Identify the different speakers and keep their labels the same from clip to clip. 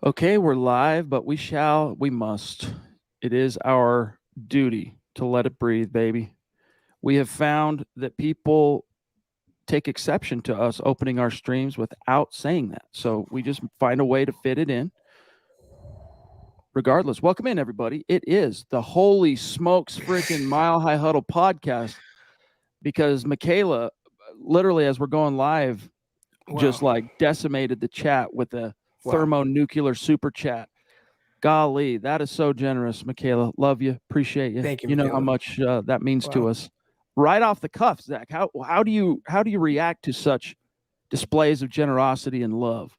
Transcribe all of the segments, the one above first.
Speaker 1: Okay, we're live, but we must. It is our duty to let it breathe, baby. We have found that people take exception to us opening our streams without saying that. So we just find a way to fit it in. Regardless, welcome in, everybody. It is the Holy Smokes freaking Mile High Huddle podcast because Michaela, literally, as we're going live,
Speaker 2: Wow.
Speaker 1: just like decimated the chat with a
Speaker 2: Wow.
Speaker 1: thermonuclear super chat. Golly, that is so generous, Michaela. Love you, appreciate you.
Speaker 2: Thank you,
Speaker 1: You know how
Speaker 2: Michaela.
Speaker 1: much that means to
Speaker 2: Wow.
Speaker 1: us. Right off the cuff, Zach. How do you react to such displays of generosity and love?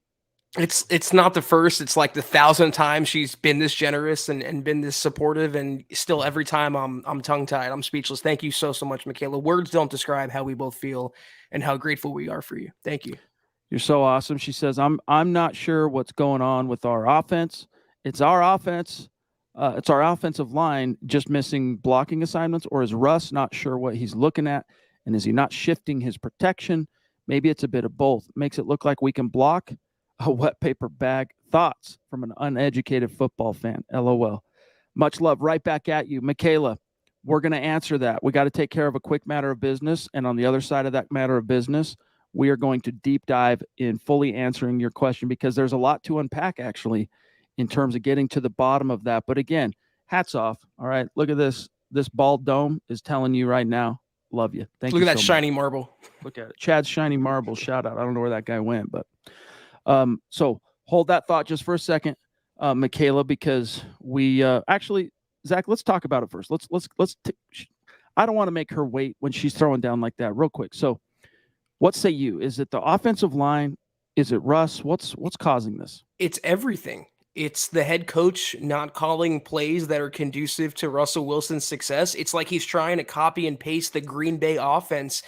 Speaker 2: It's not the first, it's like the thousandth time she's been this generous and been this supportive, and still every time I'm tongue tied. I'm speechless. Thank you so much, Michaela. Words don't describe how we both feel and how grateful we are for you. Thank you.
Speaker 1: You're so awesome. She says, I'm not sure what's going on with our offense. It's our offense. It's our offensive line just missing blocking assignments, or is Russ not sure what he's looking at? And is he not shifting his protection? Maybe it's a bit of both. Makes it look like we can block a wet paper bag. Thoughts from an uneducated football fan. LOL. Much love right back at you. Michaela, we're going to answer that. We got to take care of a quick matter of business. And on the other side of that matter of business, we are going to deep dive in fully answering your question because there's a lot to unpack actually in terms of getting to the bottom of that. But again, hats off. All right, look at this. This bald dome is telling you right now, love you. Thank
Speaker 2: Look
Speaker 1: you
Speaker 2: at that
Speaker 1: so much.
Speaker 2: shiny marble.
Speaker 1: Look at it. Chad's shiny marble shout out. I don't know where that guy went, but so hold that thought just for a second, Michaela, because we actually, Zach, let's talk about it first. I don't want to make her wait when she's throwing down like that. Real quick. So, what say you? Is it the offensive line? Is it Russ? What's causing this?
Speaker 2: It's everything. It's the head coach not calling plays that are conducive to Russell Wilson's success. It's like he's trying to copy and paste the Green Bay offense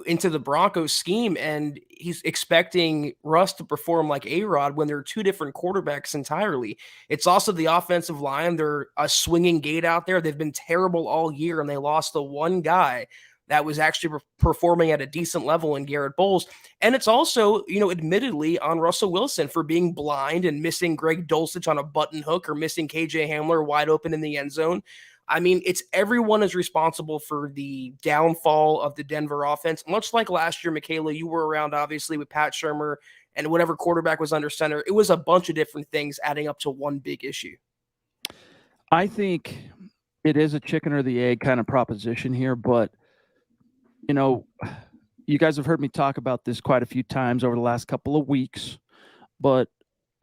Speaker 2: into the Broncos scheme, and he's expecting Russ to perform like A-Rod when they're two different quarterbacks entirely. It's also the offensive line. They're a swinging gate out there. They've been terrible all year, and they lost the one guy that was actually performing at a decent level in Garrett Bowles. And it's also, admittedly on Russell Wilson for being blind and missing Greg Dulcich on a button hook or missing KJ Hamler wide open in the end zone. I mean, it's everyone is responsible for the downfall of the Denver offense. Much like last year, Michaela, you were around obviously with Pat Shermer and whatever quarterback was under center. It was a bunch of different things adding up to one big issue.
Speaker 1: I think it is a chicken or the egg kind of proposition here, but you know, you guys have heard me talk about this quite a few times over the last couple of weeks, but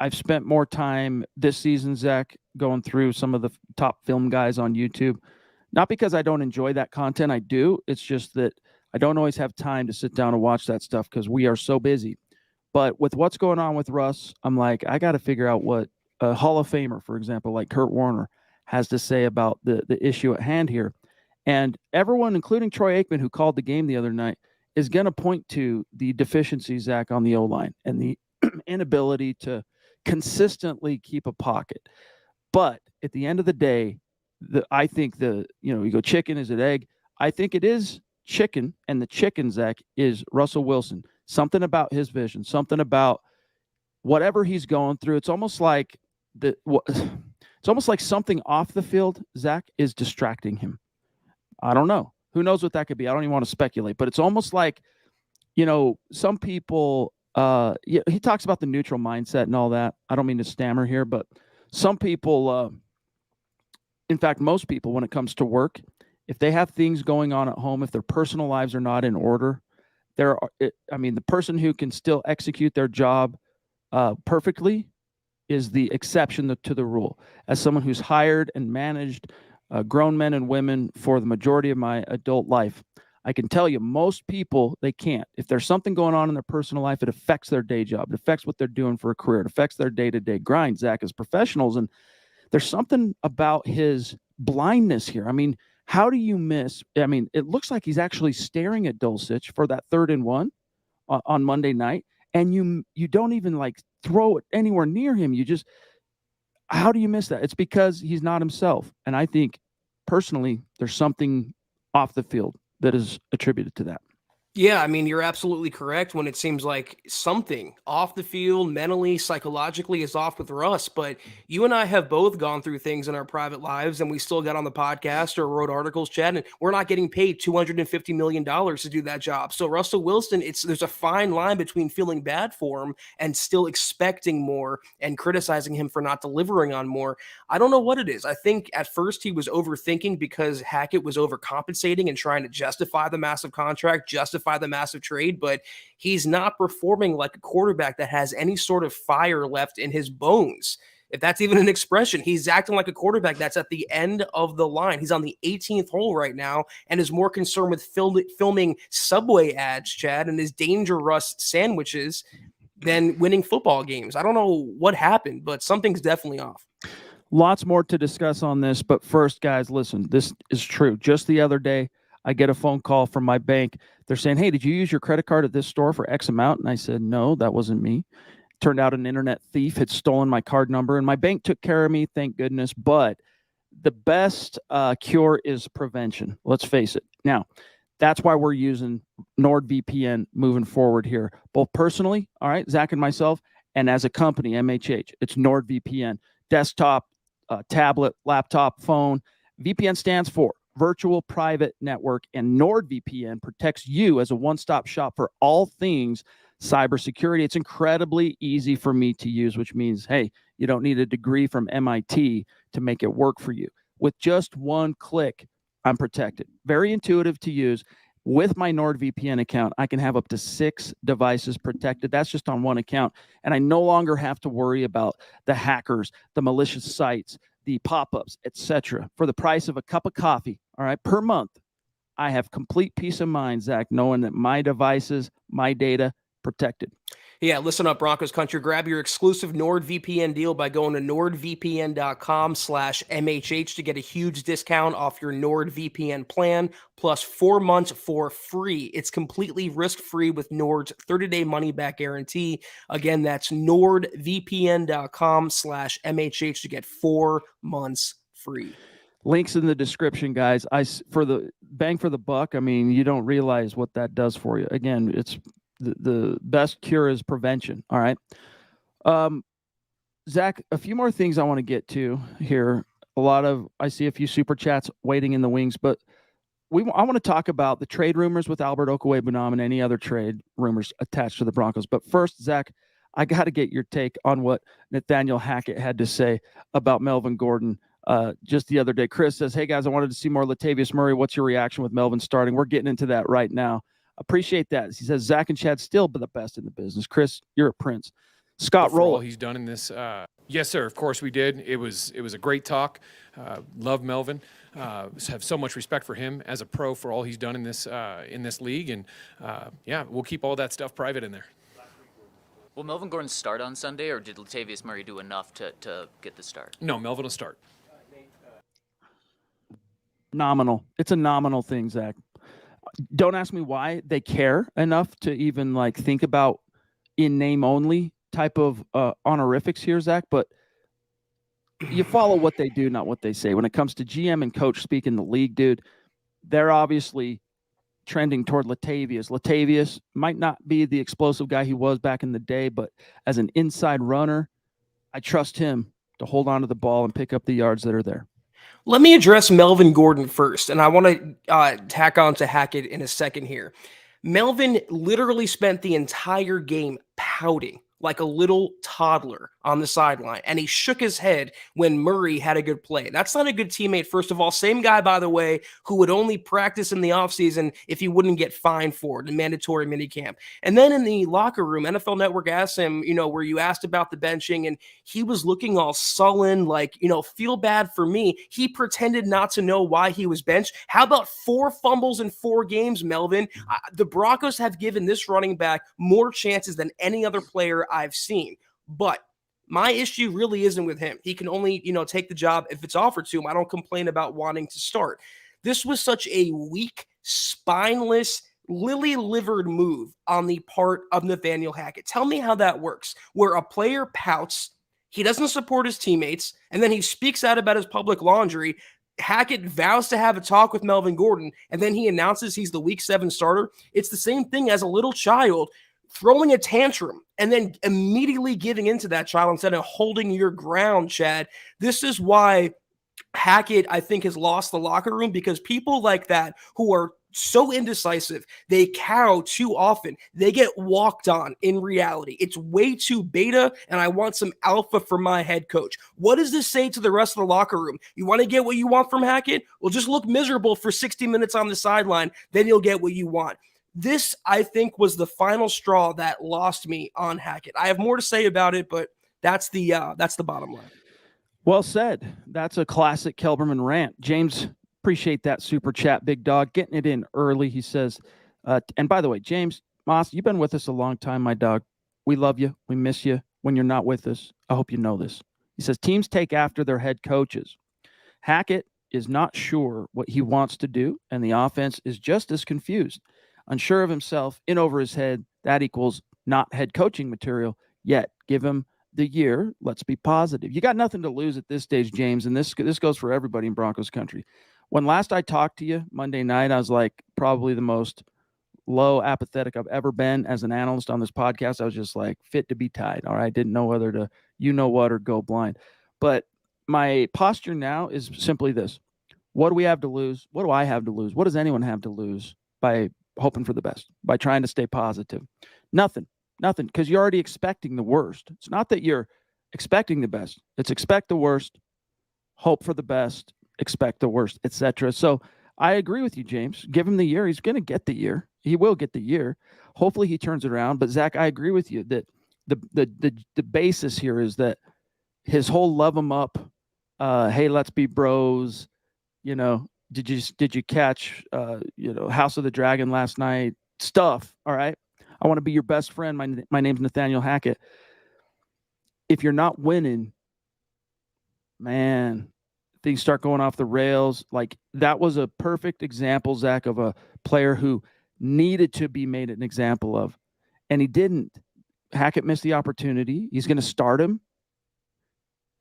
Speaker 1: I've spent more time this season, Zach, going through some of the top film guys on YouTube. Not because I don't enjoy that content, I do. It's just that I don't always have time to sit down and watch that stuff because we are so busy. But with what's going on with Russ, I'm like, I got to figure out what a Hall of Famer, for example, like Kurt Warner, has to say about the issue at hand here. And everyone, including Troy Aikman, who called the game the other night, is going to point to the deficiencies, Zach, on the O line and the inability to consistently keep a pocket. But at the end of the day, I think you go chicken, is it egg? I think it is chicken, and the chicken, Zach, is Russell Wilson. Something about his vision, something about whatever he's going through. It's almost like something off the field, Zach, is distracting him. I don't know. Who knows what that could be? I don't even want to speculate, but it's almost like, some people, he talks about the neutral mindset and all that. I don't mean to stammer here, but some people, in fact, most people, when it comes to work, if they have things going on at home, if their personal lives are not in order, the person who can still execute their job perfectly is the exception to the rule. As someone who's hired and managed grown men and women for the majority of my adult life, I can tell you most people, they can't. If there's something going on in their personal life, it affects their day job. It affects what they're doing for a career. It affects their day-to-day grind, Zach, as professionals. And there's something about his blindness here. I mean, how do you miss? I mean, it looks like he's actually staring at Dulcich for that 3rd and 1 on Monday night, and you don't even like throw it anywhere near him. How do you miss that? It's because he's not himself. And I think personally, there's something off the field that is attributed to that.
Speaker 2: Yeah, I mean, you're absolutely correct when it seems like something off the field, mentally, psychologically is off with Russ. But you and I have both gone through things in our private lives, and we still got on the podcast or wrote articles, Chad, and we're not getting paid $250 million to do that job. So Russell Wilson, there's a fine line between feeling bad for him and still expecting more and criticizing him for not delivering on more. I don't know what it is. I think at first he was overthinking because Hackett was overcompensating and trying to justify the massive contract, justify the massive trade, but he's not performing like a quarterback that has any sort of fire left in his bones. If that's even an expression, he's acting like a quarterback that's at the end of the line. He's on the 18th hole right now and is more concerned with filming Subway ads, Chad, and his Danger Russ sandwiches than winning football games. I don't know what happened, but something's definitely off.
Speaker 1: Lots more to discuss on this, but first, guys, listen, this is true. Just the other day, I get a phone call from my bank. They're saying, hey, did you use your credit card at this store for X amount? And I said, no, that wasn't me. Turned out an internet thief had stolen my card number, and my bank took care of me, thank goodness. But the best cure is prevention. Let's face it. Now, that's why we're using NordVPN moving forward here, both personally, all right, Zach and myself, and as a company, MHH. It's NordVPN. Desktop, tablet, laptop, phone. VPN stands for Virtual Private Network, and NordVPN protects you as a one-stop shop for all things cybersecurity. It's incredibly easy for me to use, which means, hey, you don't need a degree from MIT to make it work for you. With just one click, I'm protected. Very intuitive to use. With my NordVPN account, I can have up to 6 devices protected. That's just on one account. And I no longer have to worry about the hackers, the malicious sites, the pop-ups, etc. For the price of a cup of coffee, all right, per month, I have complete peace of mind, Zach, knowing that my devices, my data, protected.
Speaker 2: Yeah, listen up, Broncos country. Grab your exclusive NordVPN deal by going to nordvpn.com/MHH to get a huge discount off your NordVPN plan, plus 4 months for free. It's completely risk-free with Nord's 30-day money-back guarantee. Again, that's nordvpn.com/MHH to get 4 months free.
Speaker 1: Links in the description, guys. For the bang for the buck, I mean, you don't realize what that does for you. Again, it's the best cure is prevention. All right. Zach, a few more things I want to get to here. I see a few super chats waiting in the wings, but I want to talk about the trade rumors with Albert Okwuegbunam and any other trade rumors attached to the Broncos. But first, Zach, I got to get your take on what Nathaniel Hackett had to say about Melvin Gordon just the other day. Chris says, hey, guys, I wanted to see more Latavius Murray. What's your reaction with Melvin starting? We're getting into that right now. Appreciate that. He says, Zach and Chad still the best in the business. Chris, you're a prince. Scott Roll.
Speaker 3: He's done in this. Yes, sir. Of course we did. It was a great talk. Love Melvin. Have so much respect for him as a pro for all he's done in this league. And yeah, we'll keep all that stuff private in there.
Speaker 4: Will Melvin Gordon start on Sunday, or did Latavius Murray do enough to get the start?
Speaker 3: No, Melvin will start.
Speaker 1: Nominal. It's a nominal thing, Zach. Don't ask me why they care enough to even think about in name only type of honorifics here, Zach, but you follow what they do, not what they say. When it comes to GM and coach speak in the league, dude, they're obviously trending toward Latavius. Latavius might not be the explosive guy he was back in the day, but as an inside runner, I trust him to hold on to the ball and pick up the yards that are there.
Speaker 2: Let me address Melvin Gordon first, and I want to tack on to Hackett in a second here. Melvin literally spent the entire game pouting like a little toddler on the sideline, and he shook his head when Murray had a good play. That's not a good teammate, first of all. Same guy, by the way, who would only practice in the offseason if he wouldn't get fined for it, the mandatory minicamp. And then in the locker room, NFL Network asked him, where you asked about the benching, and he was looking all sullen, feel bad for me. He pretended not to know why he was benched. How about 4 fumbles in 4 games, Melvin? The Broncos have given this running back more chances than any other player I've seen. But my issue really isn't with him. He can only, take the job if it's offered to him. I don't complain about wanting to start. This was such a weak, spineless, lily-livered move on the part of Nathaniel Hackett. Tell me how that works, where a player pouts, he doesn't support his teammates, and then he speaks out about his public laundry. Hackett vows to have a talk with Melvin Gordon, and then he announces he's the week 7 starter. It's the same thing as a little child throwing a tantrum and then immediately giving into that child instead of holding your ground, Chad. This is why Hackett, I think, has lost the locker room, because people like that who are so indecisive, they cow too often. They get walked on in reality. It's way too beta, and I want some alpha from my head coach. What does this say to the rest of the locker room? You want to get what you want from Hackett? Well, just look miserable for 60 minutes on the sideline, then you'll get what you want. This, I think, was the final straw that lost me on Hackett. I have more to say about it, but that's the bottom line.
Speaker 1: Well said. That's a classic Kelberman rant. James, appreciate that super chat, big dog. Getting it in early, he says. And by the way, James Moss, you've been with us a long time, my dog. We love you. We miss you when you're not with us. I hope you know this. He says, teams take after their head coaches. Hackett is not sure what he wants to do, and the offense is just as confused. Unsure of himself, in over his head, that equals not head coaching material. Yet, give him the year. Let's be positive. You got nothing to lose at this stage, James, and this goes for everybody in Broncos country. When last I talked to you Monday night, I was like probably the most low apathetic I've ever been as an analyst on this podcast. I was just like fit to be tied. All right. Didn't know whether to, or go blind. But my posture now is simply this. What do we have to lose? What do I have to lose? What does anyone have to lose by hoping for the best, by trying to stay positive? Nothing, because you're already expecting the worst. It's not that you're expecting the best. It's expect the worst, hope for the best, expect the worst, etc. So I agree with you, James. Give him the year. He's going to get the year. He will get the year. Hopefully he turns it around. But Zach, I agree with you that the basis here is that his whole love him up, hey, let's be bros, did you catch House of the Dragon last night stuff? All right. I want to be your best friend. My name's Nathaniel Hackett. If you're not winning, man, things start going off the rails. Like that was a perfect example, Zach, of a player who needed to be made an example of, and he didn't. Hackett missed the opportunity. He's going to start him.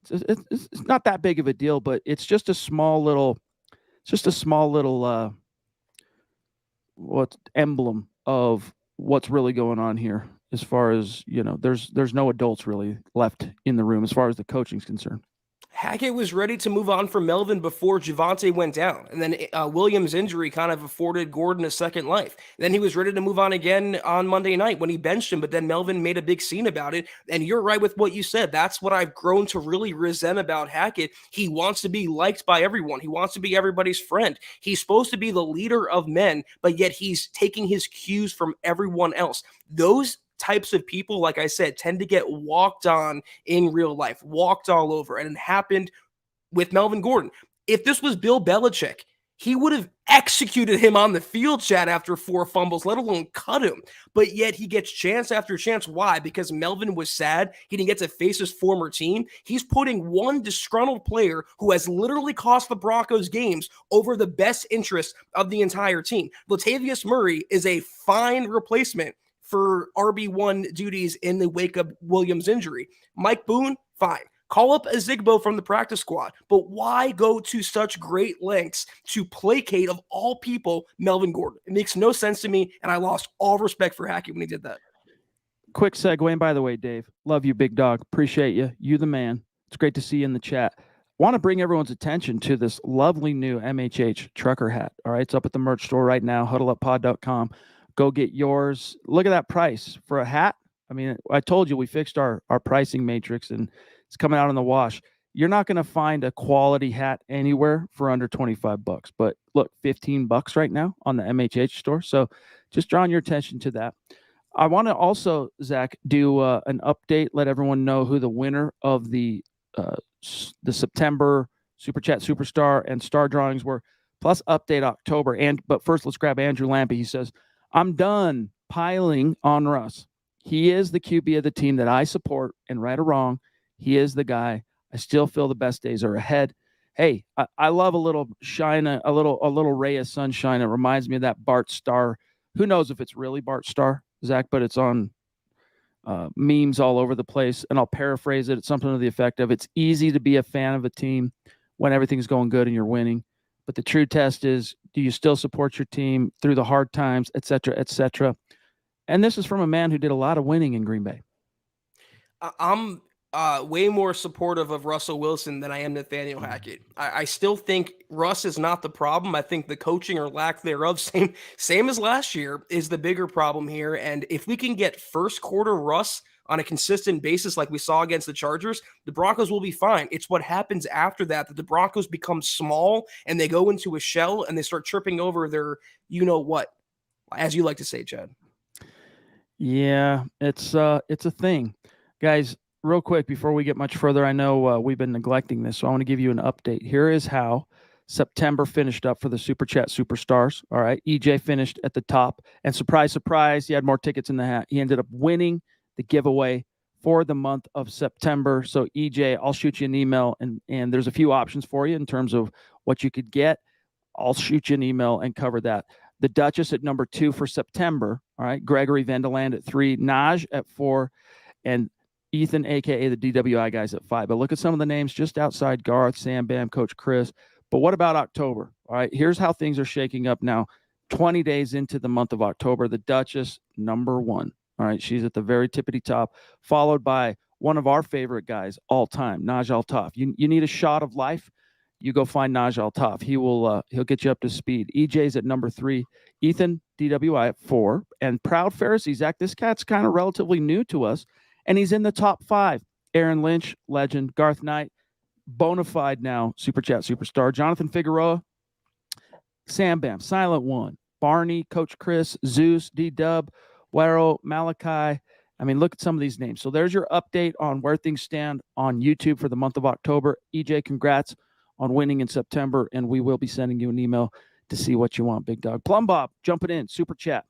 Speaker 1: It's not that big of a deal, but it's just a small little emblem of what's really going on here. As far as there's no adults really left in the room as far as the coaching's concerned.
Speaker 2: Hackett was ready to move on from Melvin before Javonte went down. And then Williams' injury kind of afforded Gordon a second life. Then he was ready to move on again on Monday night when he benched him, but then Melvin made a big scene about it. And you're right with what you said. That's what I've grown to really resent about Hackett. He wants to be liked by everyone. He wants to be everybody's friend. He's supposed to be the leader of men, but yet he's taking his cues from everyone else. Those types of people, like I said, tend to get walked on in real life, walked all over. And it happened with Melvin Gordon. If this was Bill Belichick, he would have executed him on the field, Chad, after 4 fumbles, let alone cut him. But yet he gets chance after chance. Why? Because Melvin was sad. He didn't get to face his former team. He's putting one disgruntled player who has literally cost the Broncos games over the best interest of the entire team. Latavius Murray is a fine replacement for RB1 duties in the wake of Williams' injury. Mike Boone, fine. Call up a Zigbo from the practice squad. But why go to such great lengths to placate, of all people, Melvin Gordon? It makes no sense to me, and I lost all respect for Hackett when he did that.
Speaker 1: Quick segue, and by the way, Dave, love you, big dog. Appreciate you. You the man. It's great to see you in the chat. Want to bring everyone's attention to this lovely new MHH trucker hat. All right, it's up at the merch store right now, huddleuppod.com. Go get yours. Look at that price for a hat. I mean, I told you we fixed our pricing matrix and it's coming out in the wash. You're not going to find a quality hat anywhere for under $25. But look, $15 right now on the MHH store. So just drawing your attention to that. I want to also, Zach, do an update, let everyone know who the winner of the September Super Chat Superstar and Star drawings were, plus update October. But first, let's grab Andrew Lampy. He says, I'm done piling on Russ. He is the QB of the team that I support, and right or wrong, he is the guy. I still feel the best days are ahead. Hey, I love a little shine, a little ray of sunshine. It reminds me of that Bart Starr. Who knows if it's really Bart Starr, Zach, but it's on memes all over the place, and I'll paraphrase it. It's something to the effect of, it's easy to be a fan of a team when everything's going good and you're winning. But the true test is, do you still support your team through the hard times, et cetera, et cetera? And this is from a man who did a lot of winning in Green Bay.
Speaker 2: I'm way more supportive of Russell Wilson than I am Nathaniel Hackett. I still think Russ is not the problem. I think the coaching or lack thereof, same as last year, is the bigger problem here. And if we can get first quarter Russ on a consistent basis like we saw against the Chargers, the Broncos will be fine. It's what happens after that the Broncos become small and they go into a shell and they start tripping over their you-know-what, as you like to say, Chad.
Speaker 1: Yeah, it's a thing. Guys, real quick before we get much further, I know we've been neglecting this, so I want to give you an update. Here is how September finished up for the Super Chat Superstars. All right, EJ finished at the top, and surprise, surprise, he had more tickets in the hat. He ended up winning the giveaway for the month of September. So EJ, I'll shoot you an email, and there's a few options for you in terms of what you could get. I'll shoot you an email and cover that. The Duchess at number 2 for September. All right, Gregory Vandeland at 3, Naj at 4, and Ethan, a.k.a. the DWI guys, at 5. But look at some of the names just outside Garth, Sam Bam, Coach Chris. But what about October? All right, here's how things are shaking up now. 20 days into the month of October, the Duchess, number 1. All right, she's at the very tippity top, followed by one of our favorite guys all time, Naj Altaf. You need a shot of life, you go find Naj Altaf. He'll get you up to speed. EJ's at number 3, Ethan, DWI at 4, and Proud Pharisee, Zach, this cat's kind of relatively new to us, and he's in the top 5. Aaron Lynch, legend. Garth Knight, bona fide now, Super Chat Superstar. Jonathan Figueroa, Sam Bam, Silent One. Barney, Coach Chris, Zeus, D-Dub, Wero, Malachi. I mean, look at some of these names. So there's your update on where things stand on YouTube for the month of October. EJ, congrats on winning in September, and we will be sending you an email to see what you want, big dog. Plum Bob, jumping in, Super Chat.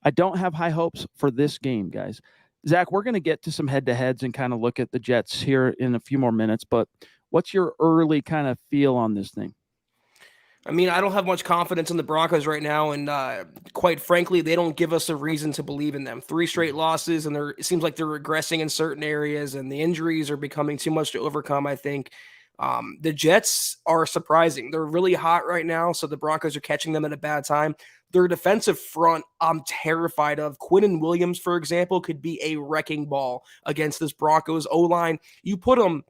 Speaker 1: I don't have high hopes for this game, guys. Zach, we're going to get to some head-to-heads and kind of look at the Jets here in a few more minutes, but what's your early kind of feel on this thing?
Speaker 2: I mean, I don't have much confidence in the Broncos right now, and quite frankly, they don't give us a reason to believe in them. 3 straight losses, and it seems like they're regressing in certain areas, and the injuries are becoming too much to overcome, I think. The Jets are surprising. They're really hot right now, so the Broncos are catching them at a bad time. Their defensive front, I'm terrified of. Quinnen Williams, for example, could be a wrecking ball against this Broncos O-line. You put them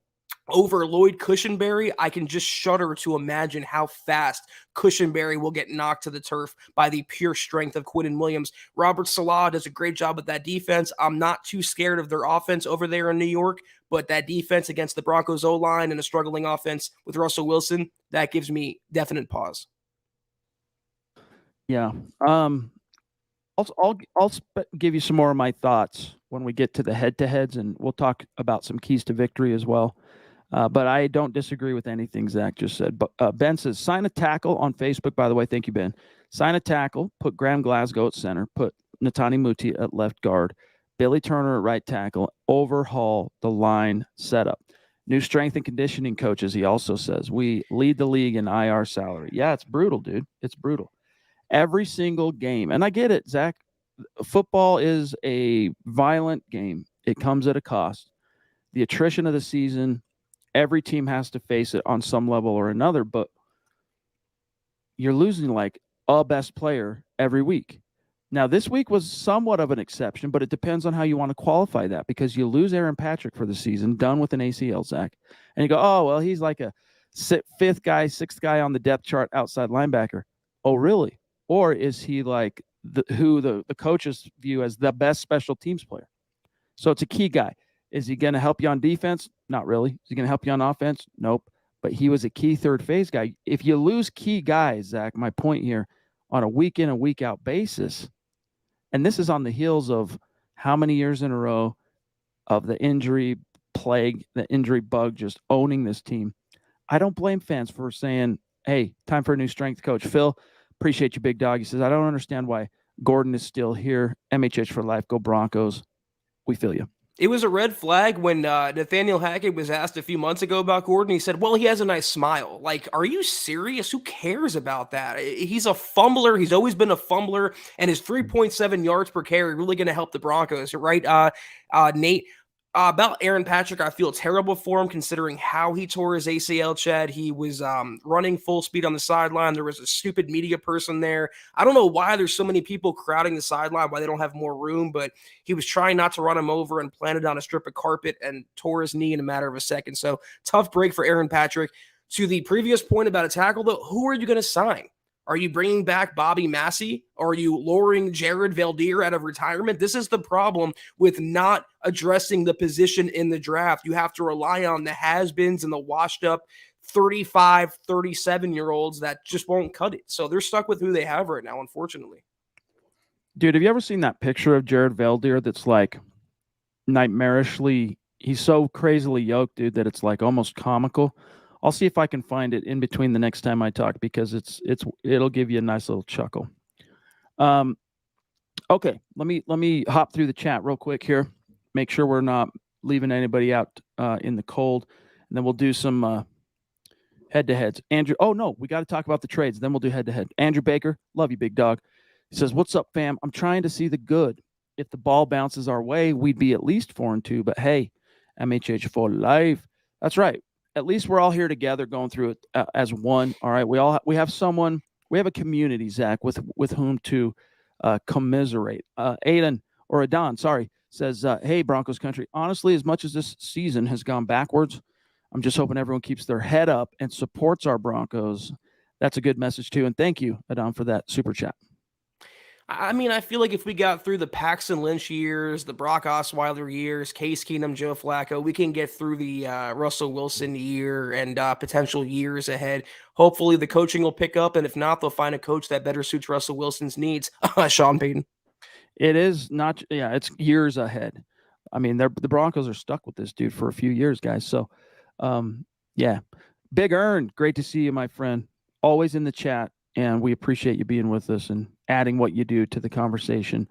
Speaker 2: over Lloyd Cushenberry, I can just shudder to imagine how fast Cushenberry will get knocked to the turf by the pure strength of Quinnen Williams. Robert Salah does a great job with that defense. I'm not too scared of their offense over there in New York, but that defense against the Broncos O-line and a struggling offense with Russell Wilson, that gives me definite pause.
Speaker 1: Yeah. I'll give you some more of my thoughts when we get to the head-to-heads, and we'll talk about some keys to victory as well. But I don't disagree with anything Zach just said. But Ben says, sign a tackle on Facebook, by the way. Thank you, Ben. Sign a tackle, put Graham Glasgow at center, put Netani Muti at left guard, Billy Turner at right tackle, overhaul the line setup. New strength and conditioning coaches, he also says. We lead the league in IR salary. Yeah, it's brutal, dude. It's brutal. Every single game. And I get it, Zach. Football is a violent game. It comes at a cost. The attrition of the season, every team has to face it on some level or another, but you're losing like a best player every week. Now, this week was somewhat of an exception, but it depends on how you want to qualify that, because you lose Aaron Patrick for the season, done with an ACL, Zach. And you go, oh, well, he's like a 5th guy, 6th guy on the depth chart outside linebacker. Oh, really? Or is he like the coaches view as the best special teams player? So it's a key guy. Is he going to help you on defense? Not really. Is he going to help you on offense? Nope. But he was a key third phase guy. If you lose key guys, Zach, my point here, on a week in and week out basis, and this is on the heels of how many years in a row of the injury plague, the injury bug just owning this team, I don't blame fans for saying, hey, time for a new strength coach. Phil, appreciate you, big dog. He says, I don't understand why Gordon is still here. MHH for life. Go Broncos. We feel you.
Speaker 2: It was a red flag when Nathaniel Hackett was asked a few months ago about Gordon. He said, well, he has a nice smile. Like, are you serious? Who cares about that? He's a fumbler. He's always been a fumbler. And his 3.7 yards per carry really going to help the Broncos, right, Nate? About Aaron Patrick, I feel terrible for him considering how he tore his ACL, Chad. He was running full speed on the sideline. There was a stupid media person there. I don't know why there's so many people crowding the sideline, why they don't have more room, but he was trying not to run him over and planted on a strip of carpet and tore his knee in a matter of a second. So tough break for Aaron Patrick. To the previous point about a tackle, though, who are you going to sign? Are you bringing back Bobby Massey? Are you lowering Jared Valdir out of retirement? This is the problem with not addressing the position in the draft. You have to rely on the has-beens and the washed-up 35, 37-year-olds that just won't cut it. So they're stuck with who they have right now, unfortunately.
Speaker 1: Dude, have you ever seen that picture of Jared Valdir that's like nightmarishly, he's so crazily yoked, dude, that it's like almost comical? I'll see if I can find it in between the next time I talk because it'll give you a nice little chuckle. Okay, let me hop through the chat real quick here. Make sure we're not leaving anybody out in the cold, and then we'll do some head-to-heads. Andrew, oh no, we got to talk about the trades. Then we'll do head-to-head. Andrew Baker, love you, big dog. He says, "What's up, fam? I'm trying to see the good. If the ball bounces our way, we'd be at least 4-2. But hey, MHH for life. That's right. At least we're all here together going through it as one. All right. We have a community, Zach, with whom to commiserate. Aiden or Adon, sorry, says, hey, Broncos country. Honestly, as much as this season has gone backwards, I'm just hoping everyone keeps their head up and supports our Broncos. That's a good message too. And thank you, Adon, for that super chat.
Speaker 2: I mean, I feel like if we got through the Paxton Lynch years, the Brock Osweiler years, Case Keenum, Joe Flacco, we can get through the Russell Wilson year and potential years ahead. Hopefully the coaching will pick up, and if not, they'll find a coach that better suits Russell Wilson's needs. Sean Payton.
Speaker 1: It is not, yeah, it's years ahead. I mean, the Broncos are stuck with this dude for a few years, guys. So, yeah. Big Earn, great to see you, my friend. Always in the chat. And we appreciate you being with us and adding what you do to the conversation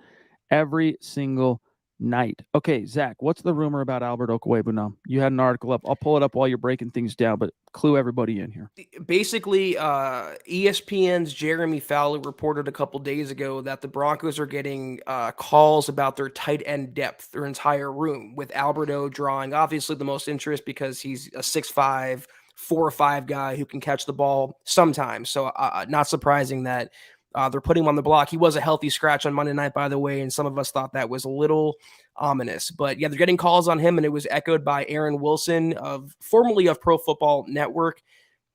Speaker 1: every single night. Okay, Zach, what's the rumor about Albert Okwuegbunam? You had an article up. I'll pull it up while you're breaking things down, but clue everybody in here.
Speaker 2: Basically, ESPN's Jeremy Fowler reported a couple days ago that the Broncos are getting calls about their tight end depth, their entire room, with Alberto drawing obviously the most interest because he's a 6'5", 4-5 guy who can catch the ball sometimes. So not surprising that they're putting him on the block. He was a healthy scratch on Monday night, by the way, and some of us thought that was a little ominous. But yeah, they're getting calls on him, and it was echoed by Aaron Wilson, formerly of Pro Football Network,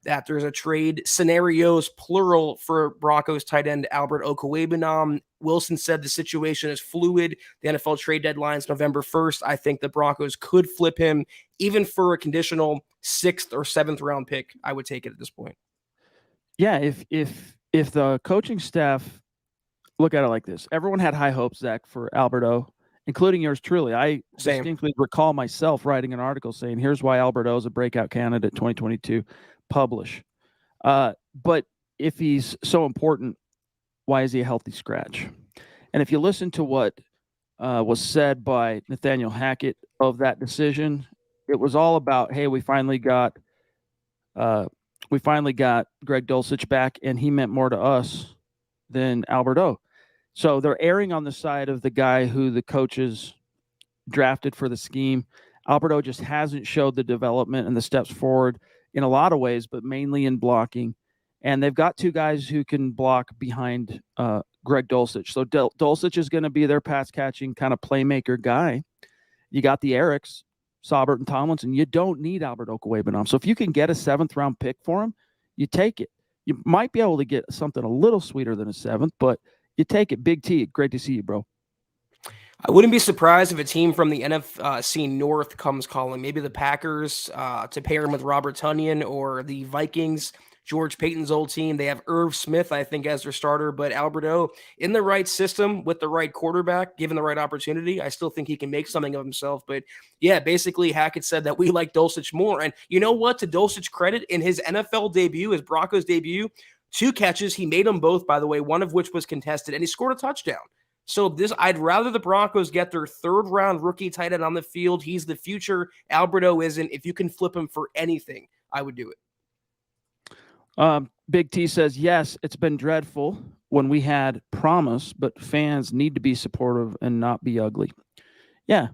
Speaker 2: that there's a trade scenarios, plural, for Broncos tight end Albert Okwuegbunam. Wilson said the situation is fluid. The NFL trade deadline is November 1st. I think the Broncos could flip him even for a conditional 6th or 7th round pick. I would take it at this point.
Speaker 1: Yeah, if the coaching staff look at it like this, everyone had high hopes, Zach, for Alberto, including yours truly. I distinctly recall myself writing an article saying, here's why Alberto is a breakout candidate 2022. Publish. But if he's so important, why is he a healthy scratch? And if you listen to what was said by Nathaniel Hackett of that decision, it was all about, hey, we finally got Greg Dulcich back, and he meant more to us than Alberto. So they're erring on the side of the guy who the coaches drafted for the scheme. Alberto just hasn't showed the development and the steps forward in a lot of ways, but mainly in blocking. And they've got two guys who can block behind Greg Dulcich. So Dulcich is going to be their pass-catching kind of playmaker guy. You got the Erics, Saubert and Tomlinson. You don't need Albert Okwuegbunam. So if you can get a 7th-round pick for him, you take it. You might be able to get something a little sweeter than a 7th, but you take it. Big T, great to see you, bro.
Speaker 2: I wouldn't be surprised if a team from the NFC North comes calling. Maybe the Packers to pair him with Robert Tonyan, or the Vikings, George Payton's old team. They have Irv Smith, I think, as their starter. But Alberto, in the right system with the right quarterback, given the right opportunity, I still think he can make something of himself. But yeah, basically Hackett said that we like Dulcich more. And you know what? To Dulcich's credit, in his NFL debut, his Broncos debut, 2 catches. He made them both, by the way, one of which was contested, and he scored a touchdown. So I'd rather the Broncos get their 3rd-round rookie tight end on the field. He's the future. Alberto isn't. If you can flip him for anything, I would do it.
Speaker 1: Big T says, yes, it's been dreadful when we had promise, but fans need to be supportive and not be ugly. Yeah,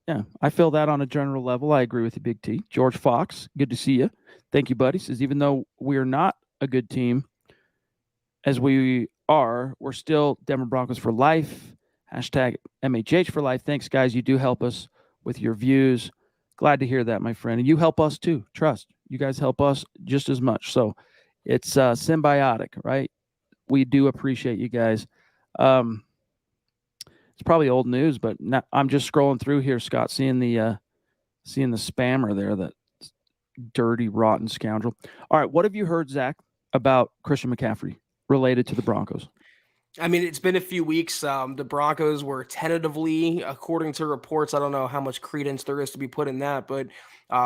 Speaker 1: Yeah, I feel that on a general level. I agree with you, Big T. George Fox, good to see you. Thank you, buddy. Says even though we're not a good team as we are, we're still Denver Broncos for life. Hashtag MHH for life. Thanks, guys. You do help us with your views. Glad to hear that, my friend. And you help us too. Trust. You guys help us just as much. So it's symbiotic, right? We do appreciate you guys. It's probably old news, but I'm just scrolling through here, Scott, seeing the spammer there, that dirty, rotten scoundrel. All right, what have you heard, Zach, about Christian McCaffrey related to the Broncos?
Speaker 2: I mean, it's been a few weeks. The Broncos were tentatively, according to reports, I don't know how much credence there is to be put in that, but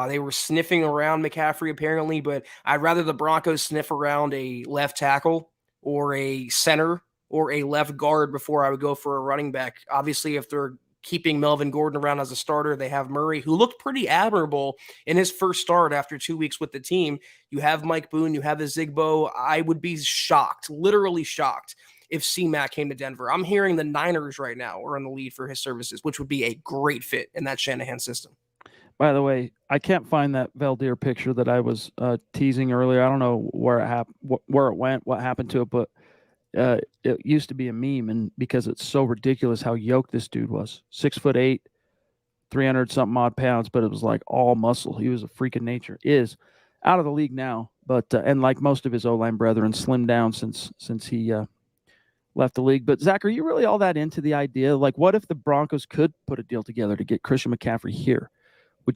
Speaker 2: they were sniffing around McCaffrey apparently. But I'd rather the Broncos sniff around a left tackle or a center or a left guard before I would go for a running back. Obviously, if they're keeping Melvin Gordon around as a starter, they have Murray, who looked pretty admirable in his first start after 2 weeks with the team. You have Mike Boone, you have the Zigbo. I would be shocked, literally shocked, if C-Mac came to Denver. I'm hearing the Niners right now are in the lead for his services, which would be a great fit in that Shanahan system.
Speaker 1: By the way, I can't find that Valdir picture that I was teasing earlier. I don't know where it happened, where it went, what happened to it, but it used to be a meme, and because it's so ridiculous how yoked this dude was. 6'8", 300 something odd pounds, but it was like all muscle. He was a freak of nature. Is out of the league now, but and like most of his O-line brethren, slimmed down since he left the league. But Zach, are you really all that into the idea? Like, what if the Broncos could put a deal together to get Christian McCaffrey here?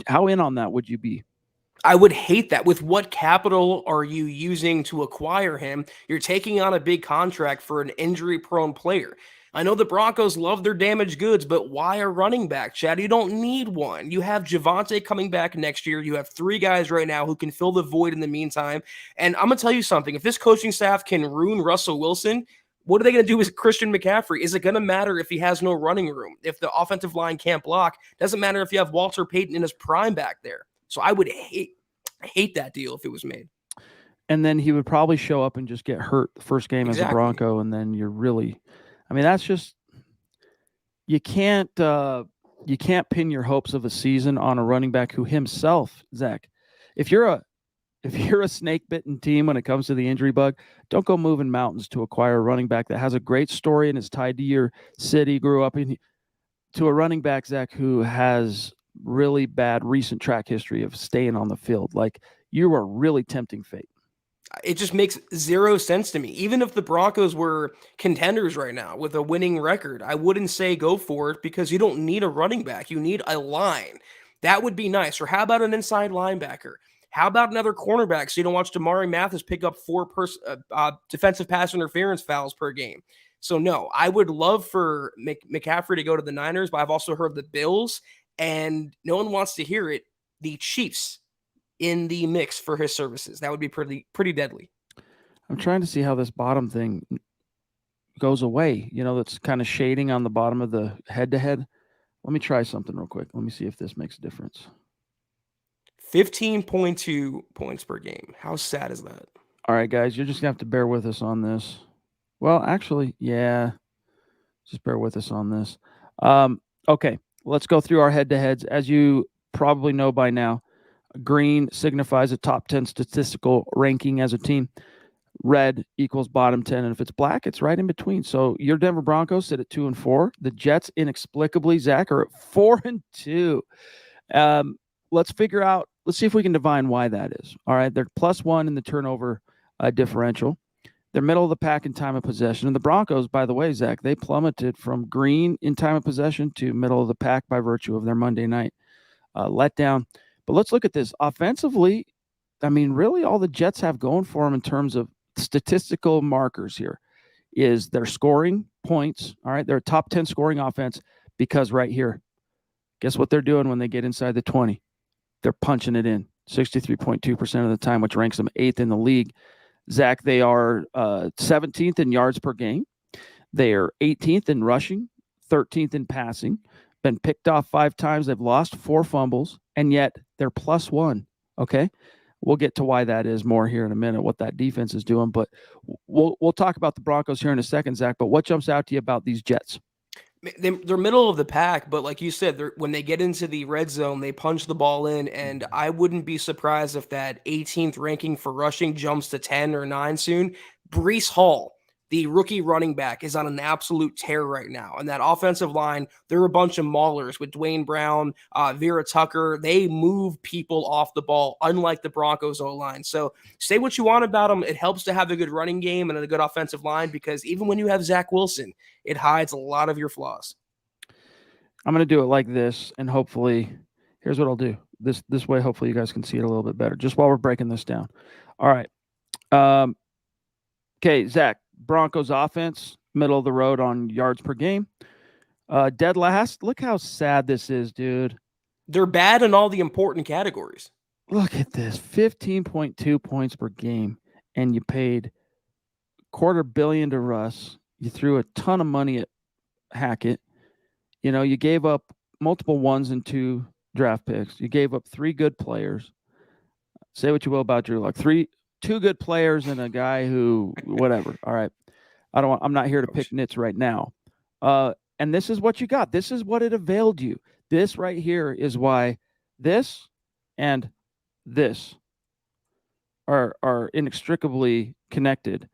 Speaker 1: How in on that would you be?
Speaker 2: I would hate that. With what capital are you using to acquire him? You're taking on a big contract for an injury-prone player. I know the Broncos love their damaged goods, but why a running back, Chad? You don't need one. You have Javonte coming back next year. You have 3 guys right now who can fill the void in the meantime. And I'm going to tell you something. If this coaching staff can ruin Russell Wilson, what are they going to do with Christian McCaffrey? Is it going to matter if he has no running room? If the offensive line can't block? Doesn't matter if you have Walter Payton in his prime back there. So I would hate that deal if it was made.
Speaker 1: And then he would probably show up and just get hurt the first game
Speaker 2: Exactly.
Speaker 1: as a Bronco, and then you're really, I mean, that's just, you can't pin your hopes of a season on a running back who himself, Zach, if you're a snake-bitten team when it comes to the injury bug, don't go moving mountains to acquire a running back that has a great story and is tied to your city, grew up in, to a running back, Zach, who has really bad recent track history of staying on the field. Like, you are really tempting fate.
Speaker 2: It just makes zero sense to me. Even if the Broncos were contenders right now with a winning record, I wouldn't say go for it, because you don't need a running back. You need a line. That would be nice. Or how about an inside linebacker? How about another cornerback so you don't watch Damari Mathis pick up 4 defensive pass interference fouls per game? So, no, I would love for McCaffrey to go to the Niners, but I've also heard the Bills, and no one wants to hear it, the Chiefs in the mix for his services. That would be pretty deadly.
Speaker 1: I'm trying to see how this bottom thing goes away. You know, that's kind of shading on the bottom of the head-to-head. Let me try something real quick. Let me see if this makes a difference.
Speaker 2: 15.2 points per game. How sad is that?
Speaker 1: All right, guys, you're just going to have to bear with us on this. Well, actually, yeah, just bear with us on this. Okay, let's go through our head-to-heads. As you probably know by now, green signifies a top 10 statistical ranking as a team. Red equals bottom 10, and if it's black, it's right in between. So your Denver Broncos sit at 2-4. The Jets, inexplicably, Zach, are at 4-2. Let's see if we can divine why that is. All right, they're +1 in the turnover differential. They're middle of the pack in time of possession. And the Broncos, by the way, Zach, they plummeted from green in time of possession to middle of the pack by virtue of their Monday night letdown. But let's look at this. Offensively, I mean, really all the Jets have going for them in terms of statistical markers here is their scoring points. All right, they're a top 10 scoring offense because right here, guess what they're doing when they get inside the 20? They're punching it in 63.2% of the time, which ranks them 8th in the league. Zach, they are 17th in yards per game. They are 18th in rushing, 13th in passing, been picked off 5 times. They've lost 4 fumbles, and yet they're +1. Okay. We'll get to why that is more here in a minute, what that defense is doing. But we'll talk about the Broncos here in a second, Zach. But what jumps out to you about these Jets?
Speaker 2: They're middle of the pack, but like you said, when they get into the red zone, they punch the ball in, and I wouldn't be surprised if that 18th ranking for rushing jumps to 10 or 9 soon. Breece Hall, the rookie running back, is on an absolute tear right now. And that offensive line, they're a bunch of maulers with Dwayne Brown, Vera Tucker. They move people off the ball, unlike the Broncos O-line. So say what you want about them. It helps to have a good running game and a good offensive line, because even when you have Zach Wilson, it hides a lot of your flaws.
Speaker 1: I'm going to do it like this, and hopefully, here's what I'll do. This way, hopefully, you guys can see it a little bit better, just while we're breaking this down. All right. Okay, Zach, Broncos offense, middle of the road on yards per game. Dead last. Look how sad this is, dude.
Speaker 2: They're bad in all the important categories.
Speaker 1: Look at this, 15.2 points per game, and you paid $250 million to Russ. You threw a ton of money at Hackett. You know, you gave up multiple 1s and 2 draft picks. You gave up 3 good players. Say what you will about Drew Luck. 2 good players and a guy who, whatever. All right. I'm not here to pick nits right now. And this is what you got. This is what it availed you. This right here is why this and this are inextricably connected.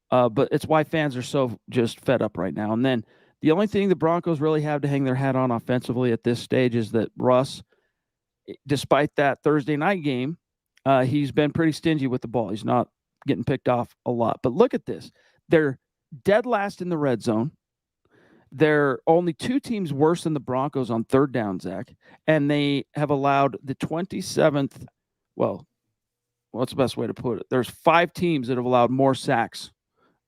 Speaker 1: But it's why fans are so just fed up right now. And then the only thing the Broncos really have to hang their hat on offensively at this stage is that Russ, despite that Thursday night game, he's been pretty stingy with the ball. He's not getting picked off a lot. But look at this. They're dead last in the red zone. They're only 2 teams worse than the Broncos on third down, Zach. And they have allowed the 27th, well, what's the best way to put it? There's 5 teams that have allowed more sacks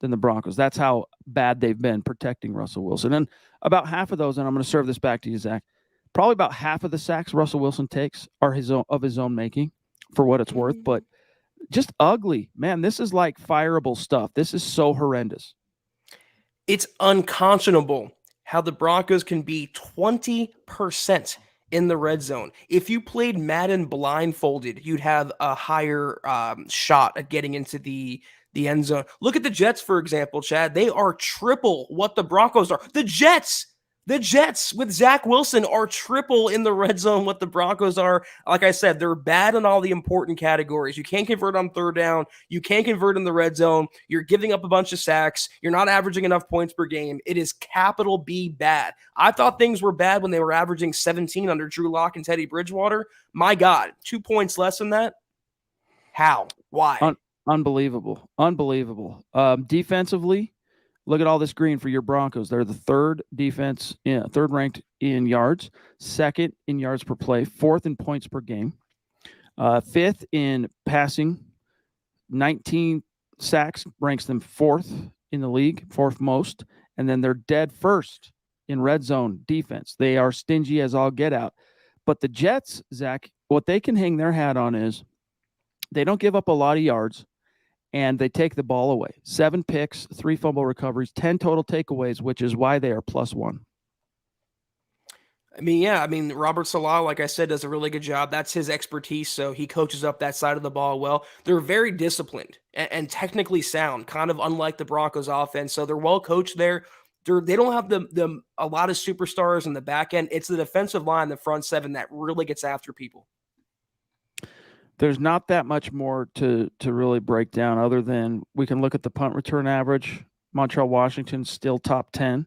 Speaker 1: than the Broncos. That's how bad they've been protecting Russell Wilson. And about half of those, and I'm going to serve this back to you, Zach, probably about half of the sacks Russell Wilson takes are his own making, for what it's worth. But just ugly. Man, this is like fireable stuff. This is so horrendous.
Speaker 2: It's unconscionable how the Broncos can be 20% in the red zone. If you played Madden blindfolded, you'd have a higher shot at getting into the end zone. Look at the Jets, for example, Chad. They are triple what the Broncos are. The Jets with Zach Wilson are triple in the red zone what the Broncos are. Like I said, they're bad in all the important categories. You can't convert on third down. You can't convert in the red zone. You're giving up a bunch of sacks. You're not averaging enough points per game. It is capital B bad. I thought things were bad when they were averaging 17 under Drew Lock and Teddy Bridgewater. My God, 2 points less than that? How? Why?
Speaker 1: Unbelievable. Defensively, look at all this green for your Broncos. They're the third ranked in yards, second in yards per play, fourth in points per game, fifth in passing, 19 sacks ranks them fourth in the league, fourth most, and then they're dead first in red zone defense. They are stingy as all get out. But the Jets, Zach, what they can hang their hat on is they don't give up a lot of yards, and they take the ball away. 7 picks, 3 fumble recoveries, 10 total takeaways, which is why they are +1.
Speaker 2: I mean, Robert Salah, like I said, does a really good job. That's his expertise, so he coaches up that side of the ball well. They're very disciplined and technically sound, kind of unlike the Broncos offense. So they're well coached there. They don't have a lot of superstars in the back end. It's the defensive line, the front seven, that really gets after people.
Speaker 1: There's not that much more to really break down other than we can look at the punt return average. Montreal Washington still top 10.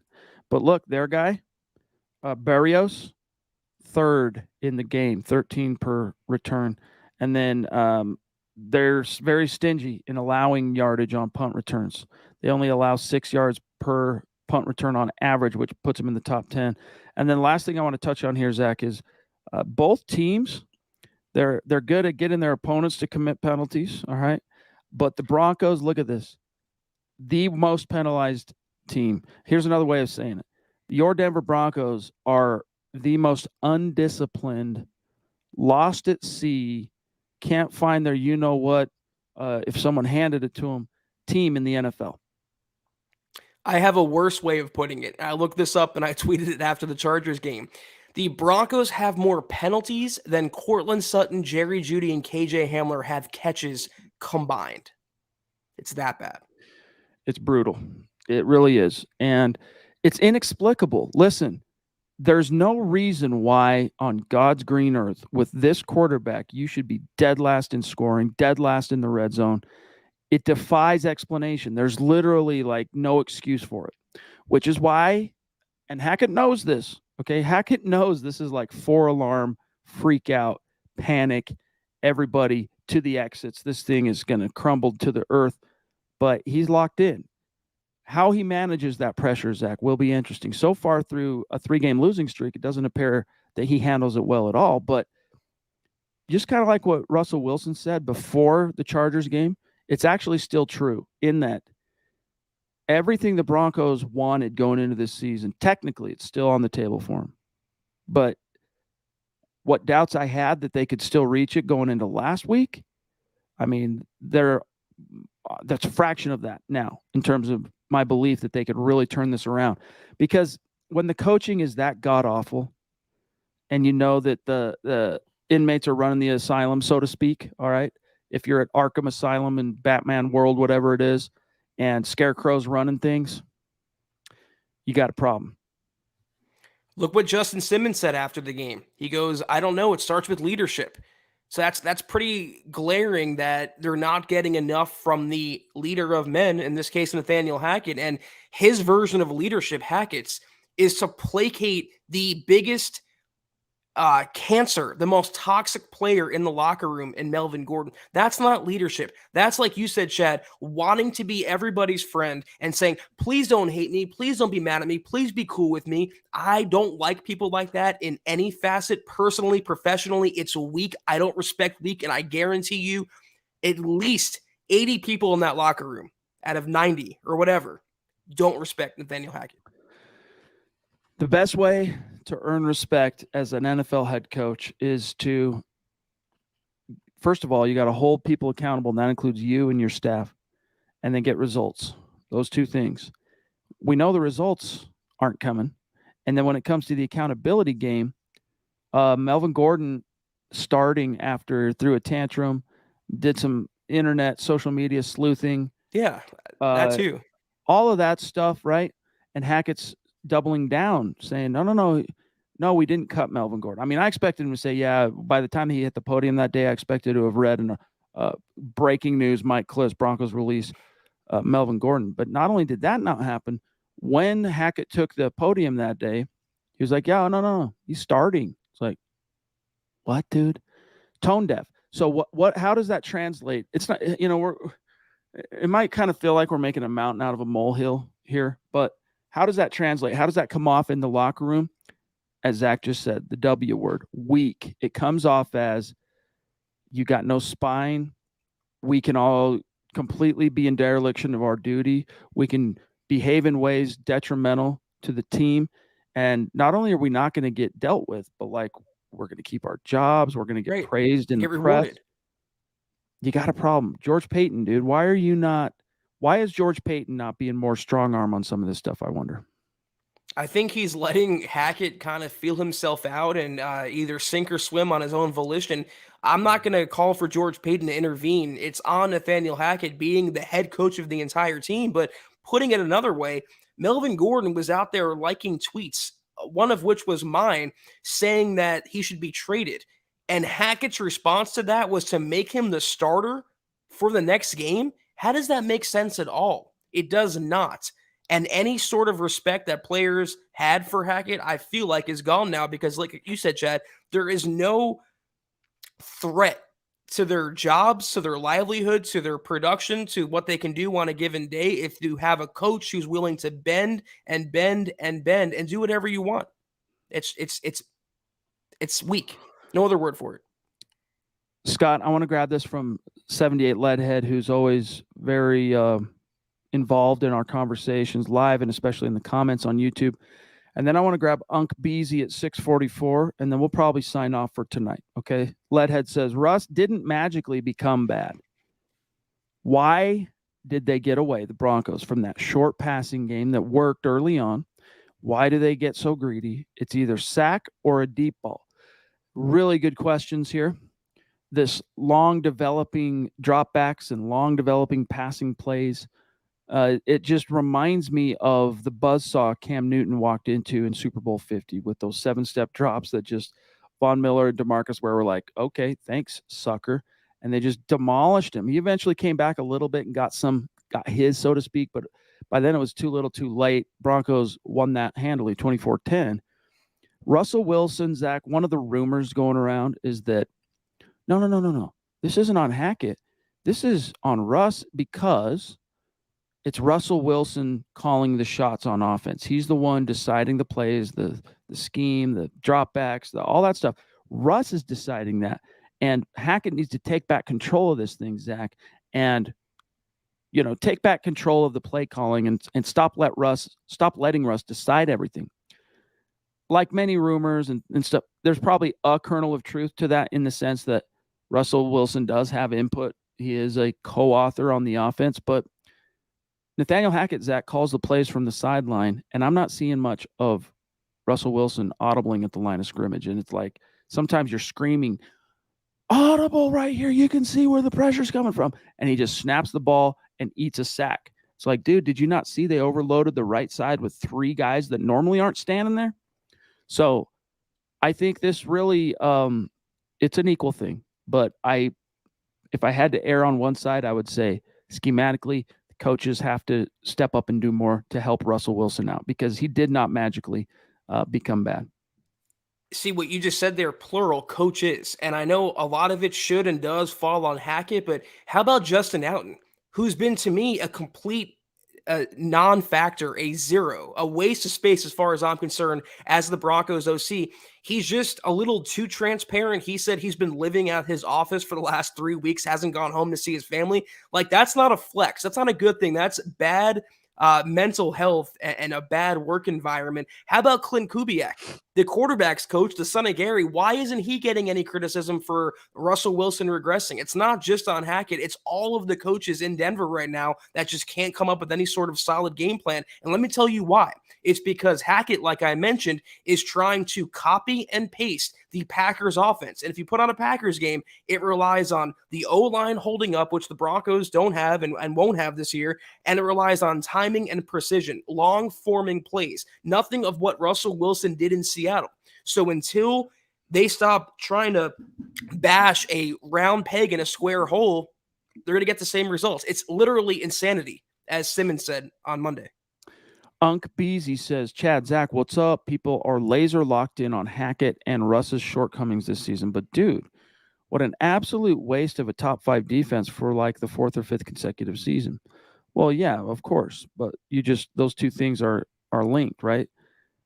Speaker 1: But look, their guy, Berrios, third in the game, 13 per return. And then they're very stingy in allowing yardage on punt returns. They only allow 6 yards per punt return on average, which puts them in the top 10. And then last thing I want to touch on here, Zach, is both teams – They're good at getting their opponents to commit penalties, all right? But the Broncos, look at this. The most penalized team. Here's another way of saying it. Your Denver Broncos are the most undisciplined, lost at sea, can't find their you-know-what if someone handed it to them, team in the NFL.
Speaker 2: I have a worse way of putting it. I looked this up and I tweeted it after the Chargers game. The Broncos have more penalties than Cortland Sutton, Jerry Jeudy, and KJ Hamler have catches combined. It's that bad.
Speaker 1: It's brutal. It really is. And It's inexplicable. Listen, there's no reason why on God's green earth with this quarterback, you should be dead last in scoring, dead last in the red zone. It defies explanation. There's literally like no excuse for it, which is why, and Hackett knows this, okay? Hackett knows this is like 4-alarm, freak out, panic, everybody to the exits. This thing is going to crumble to the earth, but he's locked in. How he manages that pressure, Zach, will be interesting. So far through a 3-game losing streak, it doesn't appear that he handles it well at all. But just kind of like what Russell Wilson said before the Chargers game, it's actually still true in that everything the Broncos wanted going into this season, technically, it's still on the table for them. But what doubts I had that they could still reach it going into last week, I mean, that's a fraction of that now in terms of my belief that they could really turn this around. Because when the coaching is that god-awful and you know that the inmates are running the asylum, so to speak, all right, if you're at Arkham Asylum and Batman World, whatever it is, and Scarecrow's running things, you got a problem.
Speaker 2: Look what Justin Simmons said after the game. He goes, I don't know, it starts with leadership. So that's pretty glaring that they're not getting enough from the leader of men, in this case, Nathaniel Hackett. And his version of leadership, Hackett's, is to placate the biggest cancer, the most toxic player in the locker room in Melvin Gordon. That's not leadership. That's, like you said, Chad, wanting to be everybody's friend and saying, please don't hate me. Please don't be mad at me. Please be cool with me. I don't like people like that in any facet, personally, professionally. It's weak. I don't respect weak. And I guarantee you at least 80 people in that locker room out of 90 or whatever don't respect Nathaniel Hackett.
Speaker 1: The best way to earn respect as an NFL head coach is to, first of all, you got to hold people accountable, and that includes you and your staff, and then get results. Those two things. We know the results aren't coming. And then when it comes to the accountability game, Melvin Gordon starting after threw a tantrum, did some internet, social media sleuthing.
Speaker 2: Yeah, that too.
Speaker 1: All of that stuff, right? And Hackett's doubling down, saying, no, we didn't cut Melvin Gordon. I mean, I expected him to say, yeah, by the time he hit the podium that day, I expected to have read in a breaking news, Mike Kliss, Broncos release Melvin Gordon. But not only did that not happen, when Hackett took the podium that day, he was like, yeah, no, he's starting. It's like, what, dude? Tone deaf. So how does that translate? It's not, it might kind of feel like we're making a mountain out of a molehill here, but how does that translate? How does that come off in the locker room? As Zach just said, the W word, weak. It comes off as you got no spine. We can all completely be in dereliction of our duty. We can behave in ways detrimental to the team. And not only are we not going to get dealt with, but like we're going to keep our jobs. We're going to get praised in the press. You got a problem. George Payton, dude, why is George Payton not being more strong arm on some of this stuff, I wonder?
Speaker 2: I think he's letting Hackett kind of feel himself out and either sink or swim on his own volition. I'm not going to call for George Payton to intervene. It's on Nathaniel Hackett being the head coach of the entire team. But putting it another way, Melvin Gordon was out there liking tweets, one of which was mine, saying that he should be traded. And Hackett's response to that was to make him the starter for the next game. How does that make sense at all? It does not. And any sort of respect that players had for Hackett, I feel like is gone now because, like you said, Chad, there is no threat to their jobs, to their livelihood, to their production, to what they can do on a given day if you have a coach who's willing to bend and bend and bend and do whatever you want. It's weak. No other word for it.
Speaker 1: Scott, I want to grab this from 78 Leadhead, who's always very involved in our conversations live and especially in the comments on YouTube. And then I want to grab Unc Beasy at 644, and then we'll probably sign off for tonight. Okay. Leadhead says, Russ didn't magically become bad. Why did they get away, the Broncos, from that short passing game that worked early on? Why do they get so greedy? It's either sack or a deep ball. Really good questions here. This long developing dropbacks and long developing passing plays. It just reminds me of the buzzsaw Cam Newton walked into in Super Bowl 50 with those 7-step drops that just Von Miller and DeMarcus Ware were like, okay, thanks, sucker. And they just demolished him. He eventually came back a little bit and got his, so to speak, but by then it was too little too late. Broncos won that handily, 24-10. Russell Wilson, Zach, one of the rumors going around is that, no. This isn't on Hackett. This is on Russ because it's Russell Wilson calling the shots on offense. He's the one deciding the plays, the scheme, the dropbacks, all that stuff. Russ is deciding that. And Hackett needs to take back control of this thing, Zach, and take back control of the play calling and stop letting Russ decide everything. Like many rumors and stuff, there's probably a kernel of truth to that in the sense that Russell Wilson does have input. He is a co-author on the offense, but Nathaniel Hackett, Zach, calls the plays from the sideline, and I'm not seeing much of Russell Wilson audibling at the line of scrimmage. And it's like sometimes you're screaming, audible right here. You can see where the pressure's coming from. And he just snaps the ball and eats a sack. It's like, dude, did you not see they overloaded the right side with 3 guys that normally aren't standing there? So I think this really, it's an equal thing. But if I had to err on one side, I would say schematically, coaches have to step up and do more to help Russell Wilson out because he did not magically become bad.
Speaker 2: See what you just said there, plural, coaches. And I know a lot of it should and does fall on Hackett, but how about Justin Houghton, who's been to me a complete non-factor, a zero, a waste of space as far as I'm concerned as the Broncos OC. He's just a little too transparent. He said he's been living at his office for the last 3 weeks, hasn't gone home to see his family. Like, that's not a flex. That's not a good thing. That's bad mental health and a bad work environment. How about Clint Kubiak, the quarterback's coach, the son of Gary? Why isn't he getting any criticism for Russell Wilson regressing? It's not just on Hackett. It's all of the coaches in Denver right now that just can't come up with any sort of solid game plan. And let me tell you why. It's because Hackett, like I mentioned, is trying to copy and paste the Packers offense. And if you put on a Packers game, it relies on the O-line holding up, which the Broncos don't have and won't have this year. And it relies on timing and precision, long forming plays, nothing of what Russell Wilson did in Seattle. So until they stop trying to bash a round peg in a square hole, they're going to get the same results. It's literally insanity, as Simmons said on Monday.
Speaker 1: Unk Beasy says, Chad, Zach, what's up? People are laser locked in on Hackett and Russ's shortcomings this season. But, dude, what an absolute waste of a top 5 defense for like the 4th or 5th consecutive season. Well, yeah, of course. But those two things are linked, right?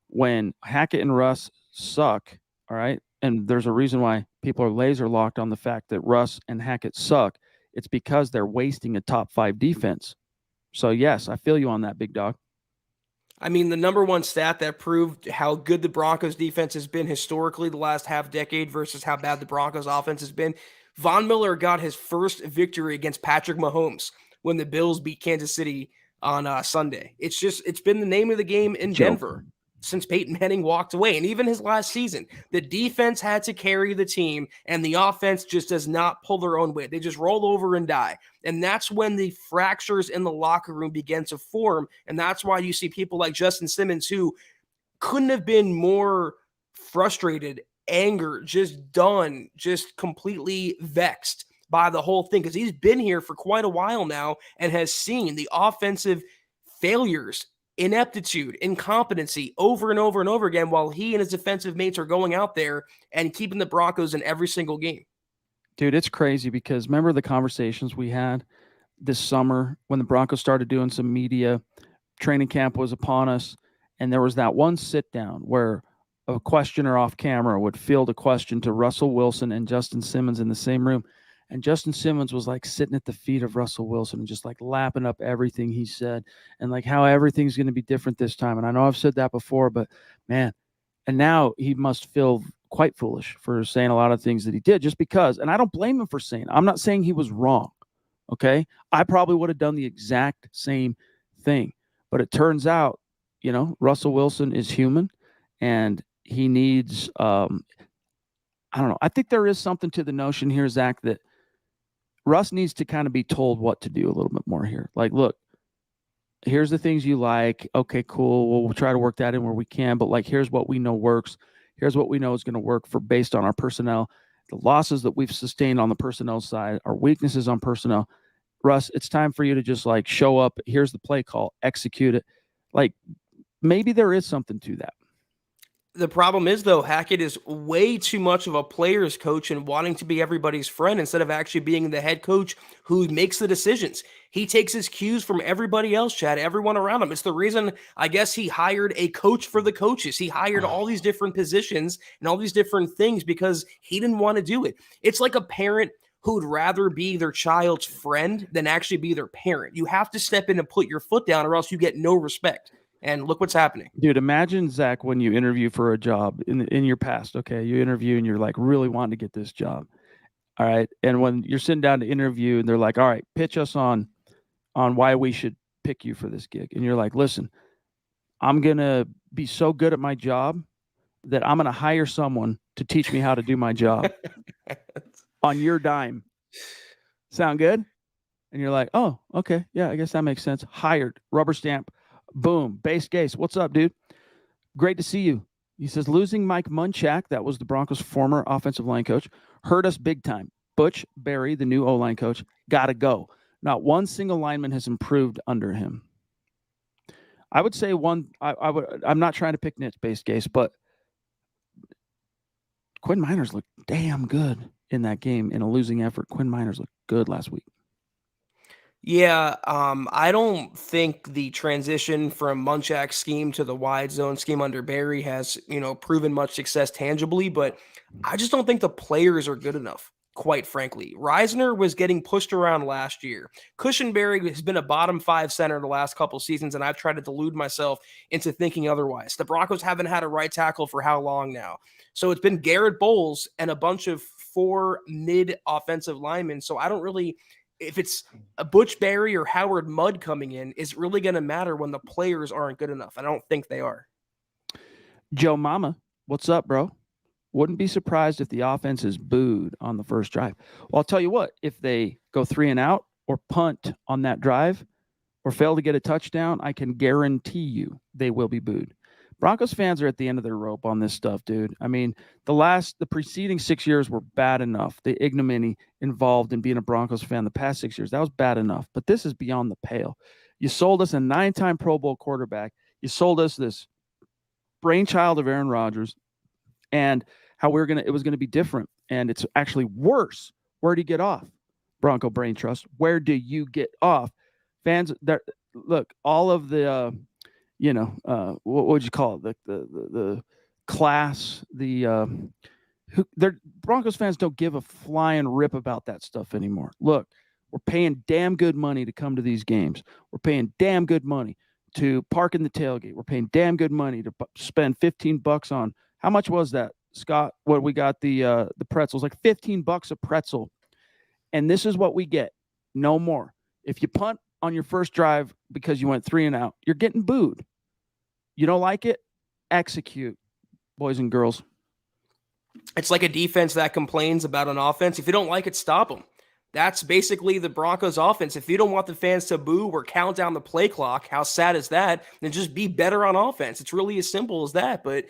Speaker 1: When Hackett and Russ suck, all right, and there's a reason why people are laser locked on the fact that Russ and Hackett suck. It's because they're wasting a top 5 defense. So, yes, I feel you on that, big dog.
Speaker 2: I mean, the number one stat that proved how good the Broncos defense has been historically the last half decade versus how bad the Broncos offense has been. Von Miller got his first victory against Patrick Mahomes when the Bills beat Kansas City on Sunday. It's been the name of the game in Denver since Peyton Manning walked away. And even his last season, the defense had to carry the team and the offense just does not pull their own weight. They just roll over and die. And that's when the fractures in the locker room begin to form. And that's why you see people like Justin Simmons, who couldn't have been more frustrated, angered, just done, just completely vexed by the whole thing. Because he's been here for quite a while now and has seen the offensive failures, ineptitude, incompetency over and over and over again while he and his defensive mates are going out there and keeping the Broncos in every single game.
Speaker 1: Dude, it's crazy because remember the conversations we had this summer when the Broncos started doing some media, training camp was upon us, and there was that one sit down where a questioner off camera would field a question to Russell Wilson and Justin Simmons in the same room. And Justin Simmons was like sitting at the feet of Russell Wilson and just like lapping up everything he said and like how everything's going to be different this time. And I know I've said that before, but man, and now he must feel quite foolish for saying a lot of things that he did just because, and I don't blame him for saying, I'm not saying he was wrong. Okay. I probably would have done the exact same thing, but it turns out, Russell Wilson is human and he needs, I don't know. I think there is something to the notion here, Zach, that Russ needs to kind of be told what to do a little bit more here. Like, look, Here's the things you like. Okay, cool. Well, we'll try to work that in where we can, but like, here's what we know works. Here's what we know is going to work for based on our personnel, the losses that we've sustained on the personnel side, our weaknesses on personnel. Russ, it's time for you to just like show up. Here's the play call, execute it. Like, maybe there is something to that.
Speaker 2: The problem is, though, Hackett is way too much of a player's coach and wanting to be everybody's friend instead of actually being the head coach who makes the decisions. He takes his cues from everybody else, Chad, everyone around him. It's the reason, I guess, he hired a coach for the coaches. He hired all these different positions and all these different things because he didn't want to do it. It's like a parent who'd rather be their child's friend than actually be their parent. You have to step in and put your foot down or else you get no respect. And look what's happening.
Speaker 1: Dude, imagine, Zach, when you interview for a job in your past, okay? You interview and you're like really wanting to get this job. All right. And when you're sitting down to interview and they're like, all right, pitch us on why we should pick you for this gig. And you're like, listen, I'm going to be so good at my job that I'm going to hire someone to teach me how to do my job on your dime. Sound good? And you're like, oh, okay. Yeah, I guess that makes sense. Hired, rubber stamp. Boom. Base case. What's up, dude? Great to see you. He says, losing Mike Munchak, that was the Broncos' former offensive line coach, hurt us big time. Butch Barry, the new O-line coach, got to go. Not one single lineman has improved under him. I would say I'm not trying to pick nits, base case, but Quinn Miners looked damn good in that game in a losing effort. Quinn Miners looked good last week.
Speaker 2: Yeah, I don't think the transition from Munchak's scheme to the wide zone scheme under Barry has, proven much success tangibly, but I just don't think the players are good enough, quite frankly. Reisner was getting pushed around last year. Cushenberry has been a bottom 5 center the last couple seasons, and I've tried to delude myself into thinking otherwise. The Broncos haven't had a right tackle for how long now? So it's been Garrett Bowles and a bunch of 4 mid-offensive linemen, so I don't really... If it's a Butch Barry or Howard Mudd coming in, is really going to matter when the players aren't good enough. I don't think they are.
Speaker 1: Joe Mama, what's up, bro? Wouldn't be surprised if the offense is booed on the first drive. Well, I'll tell you what, if they go 3 and out or punt on that drive or fail to get a touchdown, I can guarantee you they will be booed. Broncos fans are at the end of their rope on this stuff, dude. I mean, the preceding 6 years were bad enough. The ignominy involved in being a Broncos fan the past 6 years, that was bad enough. But this is beyond the pale. You sold us a 9-time Pro Bowl quarterback. You sold us this brainchild of Aaron Rodgers and how it was going to be different. And it's actually worse. Where do you get off? Bronco Brain Trust. Where do you get off? Fans, look, all of the... what would you call it? The class, Broncos fans don't give a flying rip about that stuff anymore. Look, we're paying damn good money to come to these games. We're paying damn good money to park in the tailgate. We're paying damn good money to spend $15 on, how much was that, Scott? What we got, the pretzels, like $15 a pretzel. And this is what we get. No more. If you punt on your first drive because you went 3 and out, you're getting booed. You don't like it? Execute, boys and girls.
Speaker 2: It's like a defense that complains about an offense. If you don't like it, stop them. That's basically the Broncos offense. If you don't want the fans to boo or count down the play clock, how sad is that? Then just be better on offense. It's really as simple as that. But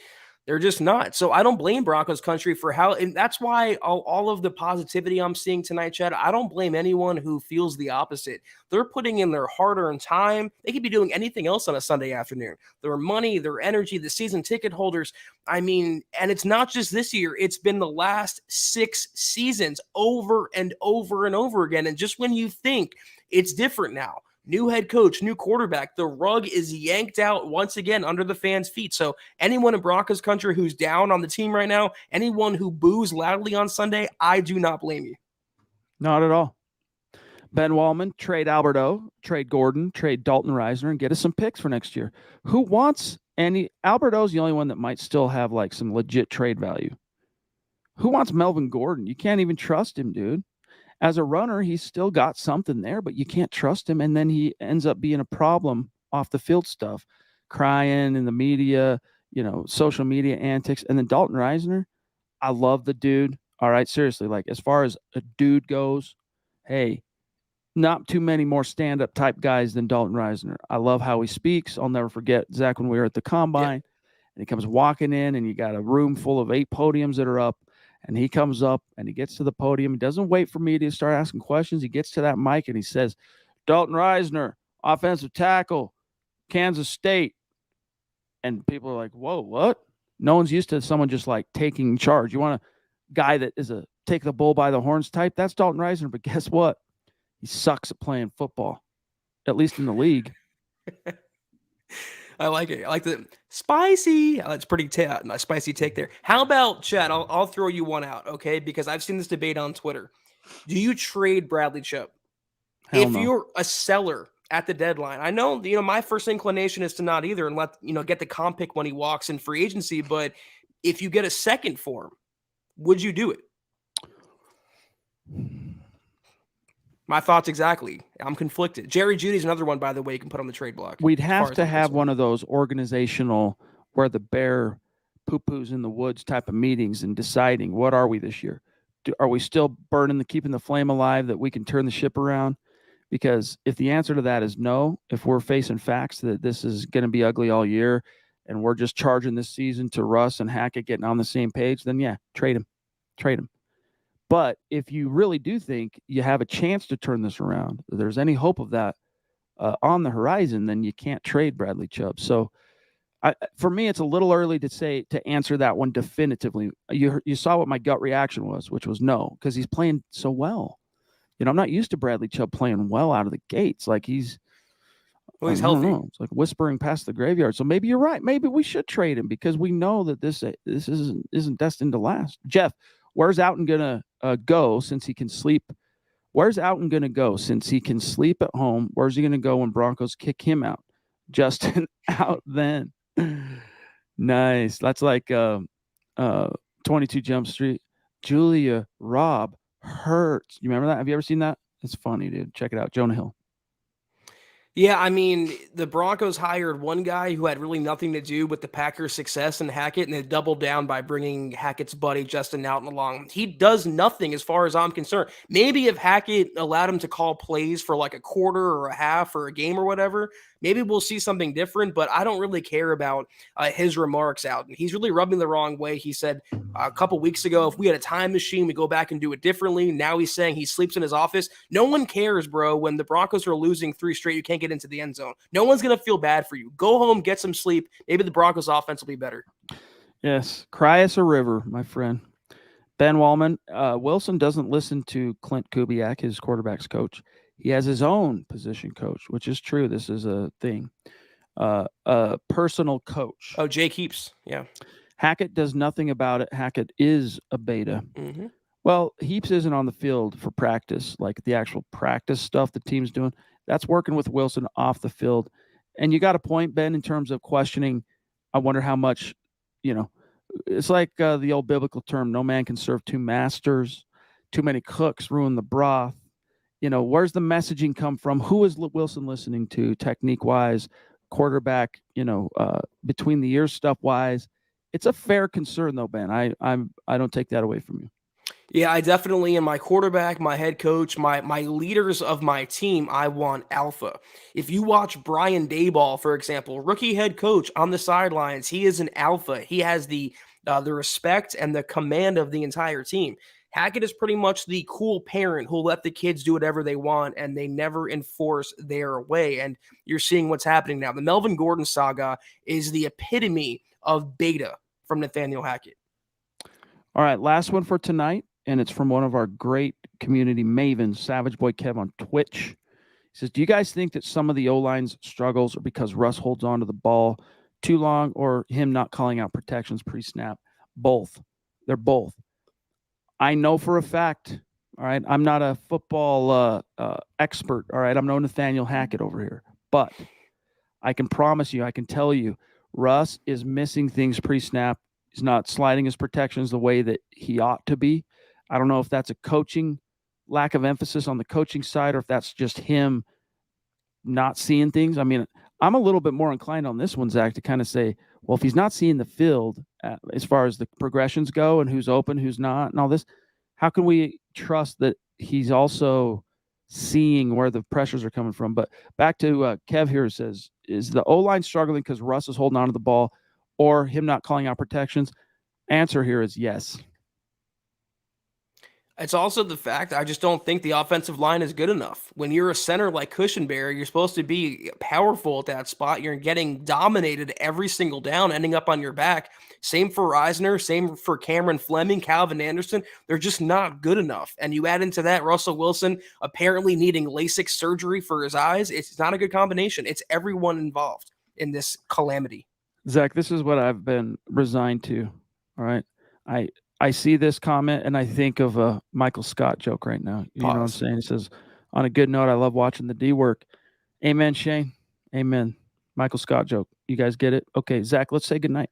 Speaker 2: they're just not. So I don't blame Broncos country for and that's why all of the positivity I'm seeing tonight, Chad, I don't blame anyone who feels the opposite. They're putting in their hard-earned time. They could be doing anything else on a Sunday afternoon. Their money, their energy, the season ticket holders. I mean, and it's not just this year. It's been the last 6 seasons over and over and over again. And just when you think it's different now, new head coach, new quarterback, the rug is yanked out once again under the fans' feet. So anyone in Broncos country who's down on the team right now, anyone who boos loudly on Sunday, I do not blame you.
Speaker 1: Not at all. Ben Wallman, trade Alberto, trade Gordon, trade Dalton Reisner, and get us some picks for next year. Who wants any? Alberto's the only one that might still have like some legit trade value. Who wants Melvin Gordon? You can't even trust him, dude. As a runner, he's still got something there, but you can't trust him. And then he ends up being a problem off the field stuff, crying in the media, social media antics. And then Dalton Reisner, I love the dude. All right, seriously, like as far as a dude goes, hey, not too many more stand-up type guys than Dalton Reisner. I love how he speaks. I'll never forget, Zach, when we were at the Combine, and he comes walking in, and you got a room full of 8 podiums that are up, and he comes up, and he gets to the podium. He doesn't wait for me to start asking questions. He gets to that mic, and he says, Dalton Reisner, offensive tackle, Kansas State. And people are like, whoa, what? No one's used to someone just like taking charge. You want a guy that is a take the bull by the horns type? That's Dalton Reisner, but guess what? He sucks at playing football, at least in the league.
Speaker 2: I like it. I like the spicy. That's pretty a spicy take there. How about, Chad? I'll throw you one out, okay? Because I've seen this debate on Twitter. Do you trade Bradley Chubb? If you're a seller at the deadline, I know, my first inclination is to not either and get the comp pick when he walks in free agency. But if you get a second for him, would you do it? My thoughts exactly. I'm conflicted. Jerry Jeudy's another one, by the way, you can put on the trade block.
Speaker 1: We'd have to have one of those organizational where the bear poo-poos in the woods type of meetings and deciding, what are we this year? Are we still keeping the flame alive that we can turn the ship around? Because if the answer to that is no, if we're facing facts that this is going to be ugly all year and we're just charging this season to Russ and Hackett getting on the same page, then yeah, trade him. But if you really do think you have a chance to turn this around, if there's any hope of that on the horizon, then you can't trade Bradley Chubb. So for me, it's a little early to answer that one definitively. You saw what my gut reaction was, which was no, because he's playing so well. I'm not used to Bradley Chubb playing well out of the gates. Like he's
Speaker 2: healthy.
Speaker 1: It's like whispering past the graveyard. So maybe you're right. Maybe we should trade him because we know that this isn't destined to last. Jeff, where's Outten gonna go since he can sleep? Where's Outten gonna go since he can sleep at home? Where's he gonna go when Broncos kick him out? Justin out then. Nice. That's like 22 Jump Street. Julia Robb hurts. You remember that? Have you ever seen that? It's funny, dude. Check it out. Jonah Hill.
Speaker 2: Yeah, I mean, the Broncos hired one guy who had really nothing to do with the Packers' success in Hackett, and they doubled down by bringing Hackett's buddy Justin Outten along. He does nothing as far as I'm concerned. Maybe if Hackett allowed him to call plays for like a quarter or a half or a game or whatever, maybe we'll see something different, but I don't really care about his remarks out. He's really rubbing the wrong way. He said a couple weeks ago, if we had a time machine, we go back and do it differently. Now he's saying he sleeps in his office. No one cares, bro. When the Broncos are losing 3 straight, you can't get into the end zone. No one's going to feel bad for you. Go home, get some sleep. Maybe the Broncos offense will be better.
Speaker 1: Yes. Cry us a river, my friend. Ben Wallman, Wilson doesn't listen to Clint Kubiak, his quarterback's coach. He has his own position coach, which is true. This is a thing. A personal coach.
Speaker 2: Oh, Jake Heaps. Yeah.
Speaker 1: Hackett does nothing about it. Hackett is a beta.
Speaker 2: Mm-hmm.
Speaker 1: Well, Heaps isn't on the field for practice, like the actual practice stuff the team's doing. That's working with Wilson off the field. And you got a point, Ben, in terms of questioning. I wonder how much, it's like the old biblical term, no man can serve 2 masters. Too many cooks ruin the broth. Where's the messaging come from? Who is Wilson listening to technique-wise, quarterback, between the ears stuff-wise? It's a fair concern, though, Ben. I don't take that away from you.
Speaker 2: Yeah, I definitely am. My quarterback, my head coach, my leaders of my team, I want alpha. If you watch Brian Daboll, for example, rookie head coach on the sidelines, he is an alpha. He has the respect and the command of the entire team. Hackett is pretty much the cool parent who'll let the kids do whatever they want, and they never enforce their way. And you're seeing what's happening now. The Melvin Gordon saga is the epitome of beta from Nathaniel Hackett.
Speaker 1: All right, last one for tonight, and it's from one of our great community mavens, Savage Boy Kev on Twitch. He says, do you guys think that some of the O-line's struggles are because Russ holds on to the ball too long or him not calling out protections pre-snap? Both. They're both. I know for a fact, all right, I'm not a football expert, all right? I'm no Nathaniel Hackett over here. But I can promise you, I can tell you, Russ is missing things pre-snap. He's not sliding his protections the way that he ought to be. I don't know if that's a coaching lack of emphasis on the coaching side or if that's just him not seeing things. I mean, I'm a little bit more inclined on this one, Zach, to kind of say, well, if he's not seeing the field as far as the progressions go and who's open, who's not, and all this, how can we trust that he's also seeing where the pressures are coming from. But back to Kev here says, is the O-line struggling because Russ is holding on to the ball or him not calling out protections? Answer here is yes.
Speaker 2: It's also the fact I just don't think the offensive line is good enough. When you're a center like Cushenberry, you're supposed to be powerful at that spot. You're getting dominated every single down, ending up on your back. Same for Reisner, same for Cameron Fleming, Calvin Anderson. They're just not good enough. And you add into that Russell Wilson apparently needing LASIK surgery for his eyes. It's not a good combination. It's everyone involved in this calamity.
Speaker 1: Zach, this is what I've been resigned to. All right. I see this comment and I think of a Michael Scott joke right now. You know what I'm saying? He says, on a good note, I love watching the D work. Amen, Shane. Amen. Michael Scott joke. You guys get it? Okay, Zach, let's say goodnight.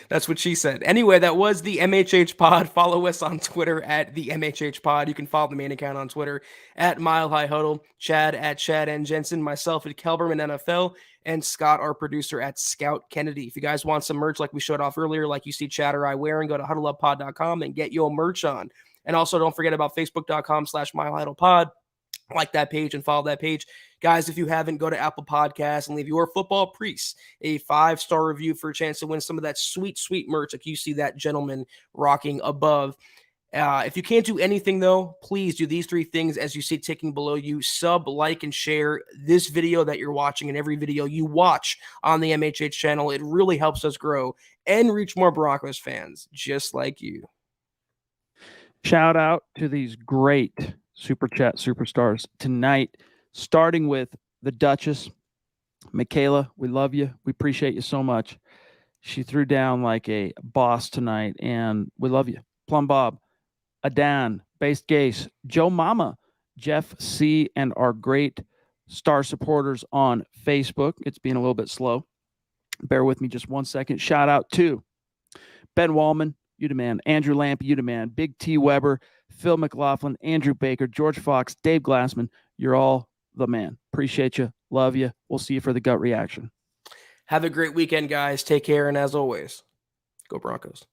Speaker 2: That's what she said. Anyway, that was the MHH Pod. Follow us on Twitter at the MHH Pod. You can follow the main account on Twitter at Mile High Huddle, Chad at Chad and Jensen, myself at Kelberman NFL, and Scott, our producer, at Scout Kennedy. If you guys want some merch like we showed off earlier, like you see Chad or I wearing, go to huddleuppod.com and get your merch on. And also don't forget about facebook.com/Mile High Huddle Pod. Like that page and follow that page. Guys, if you haven't, go to Apple Podcasts and leave your football priest a 5-star review for a chance to win some of that sweet, sweet merch like you see that gentleman rocking above. If you can't do anything, though, please do these 3 things as you see ticking below you. Sub, like, and share this video that you're watching and every video you watch on the MHH channel. It really helps us grow and reach more Broncos fans just like you.
Speaker 1: Shout out to these great Super Chat superstars tonight, starting with the Duchess. Michaela, we love you. We appreciate you so much. She threw down like a boss tonight, and we love you. Plum Bob, Adan, Based Gase, Joe Mama, Jeff C., and our great star supporters on Facebook. It's being a little bit slow. Bear with me just 1 second. Shout out to Ben Wallman, you demand, Andrew Lamp, you demand, Big T. Weber, Phil McLaughlin, Andrew Baker, George Fox, Dave Glassman. You're all the man. Appreciate you. Love you. We'll see you for the gut reaction.
Speaker 2: Have a great weekend, guys. Take care. And as always, go Broncos.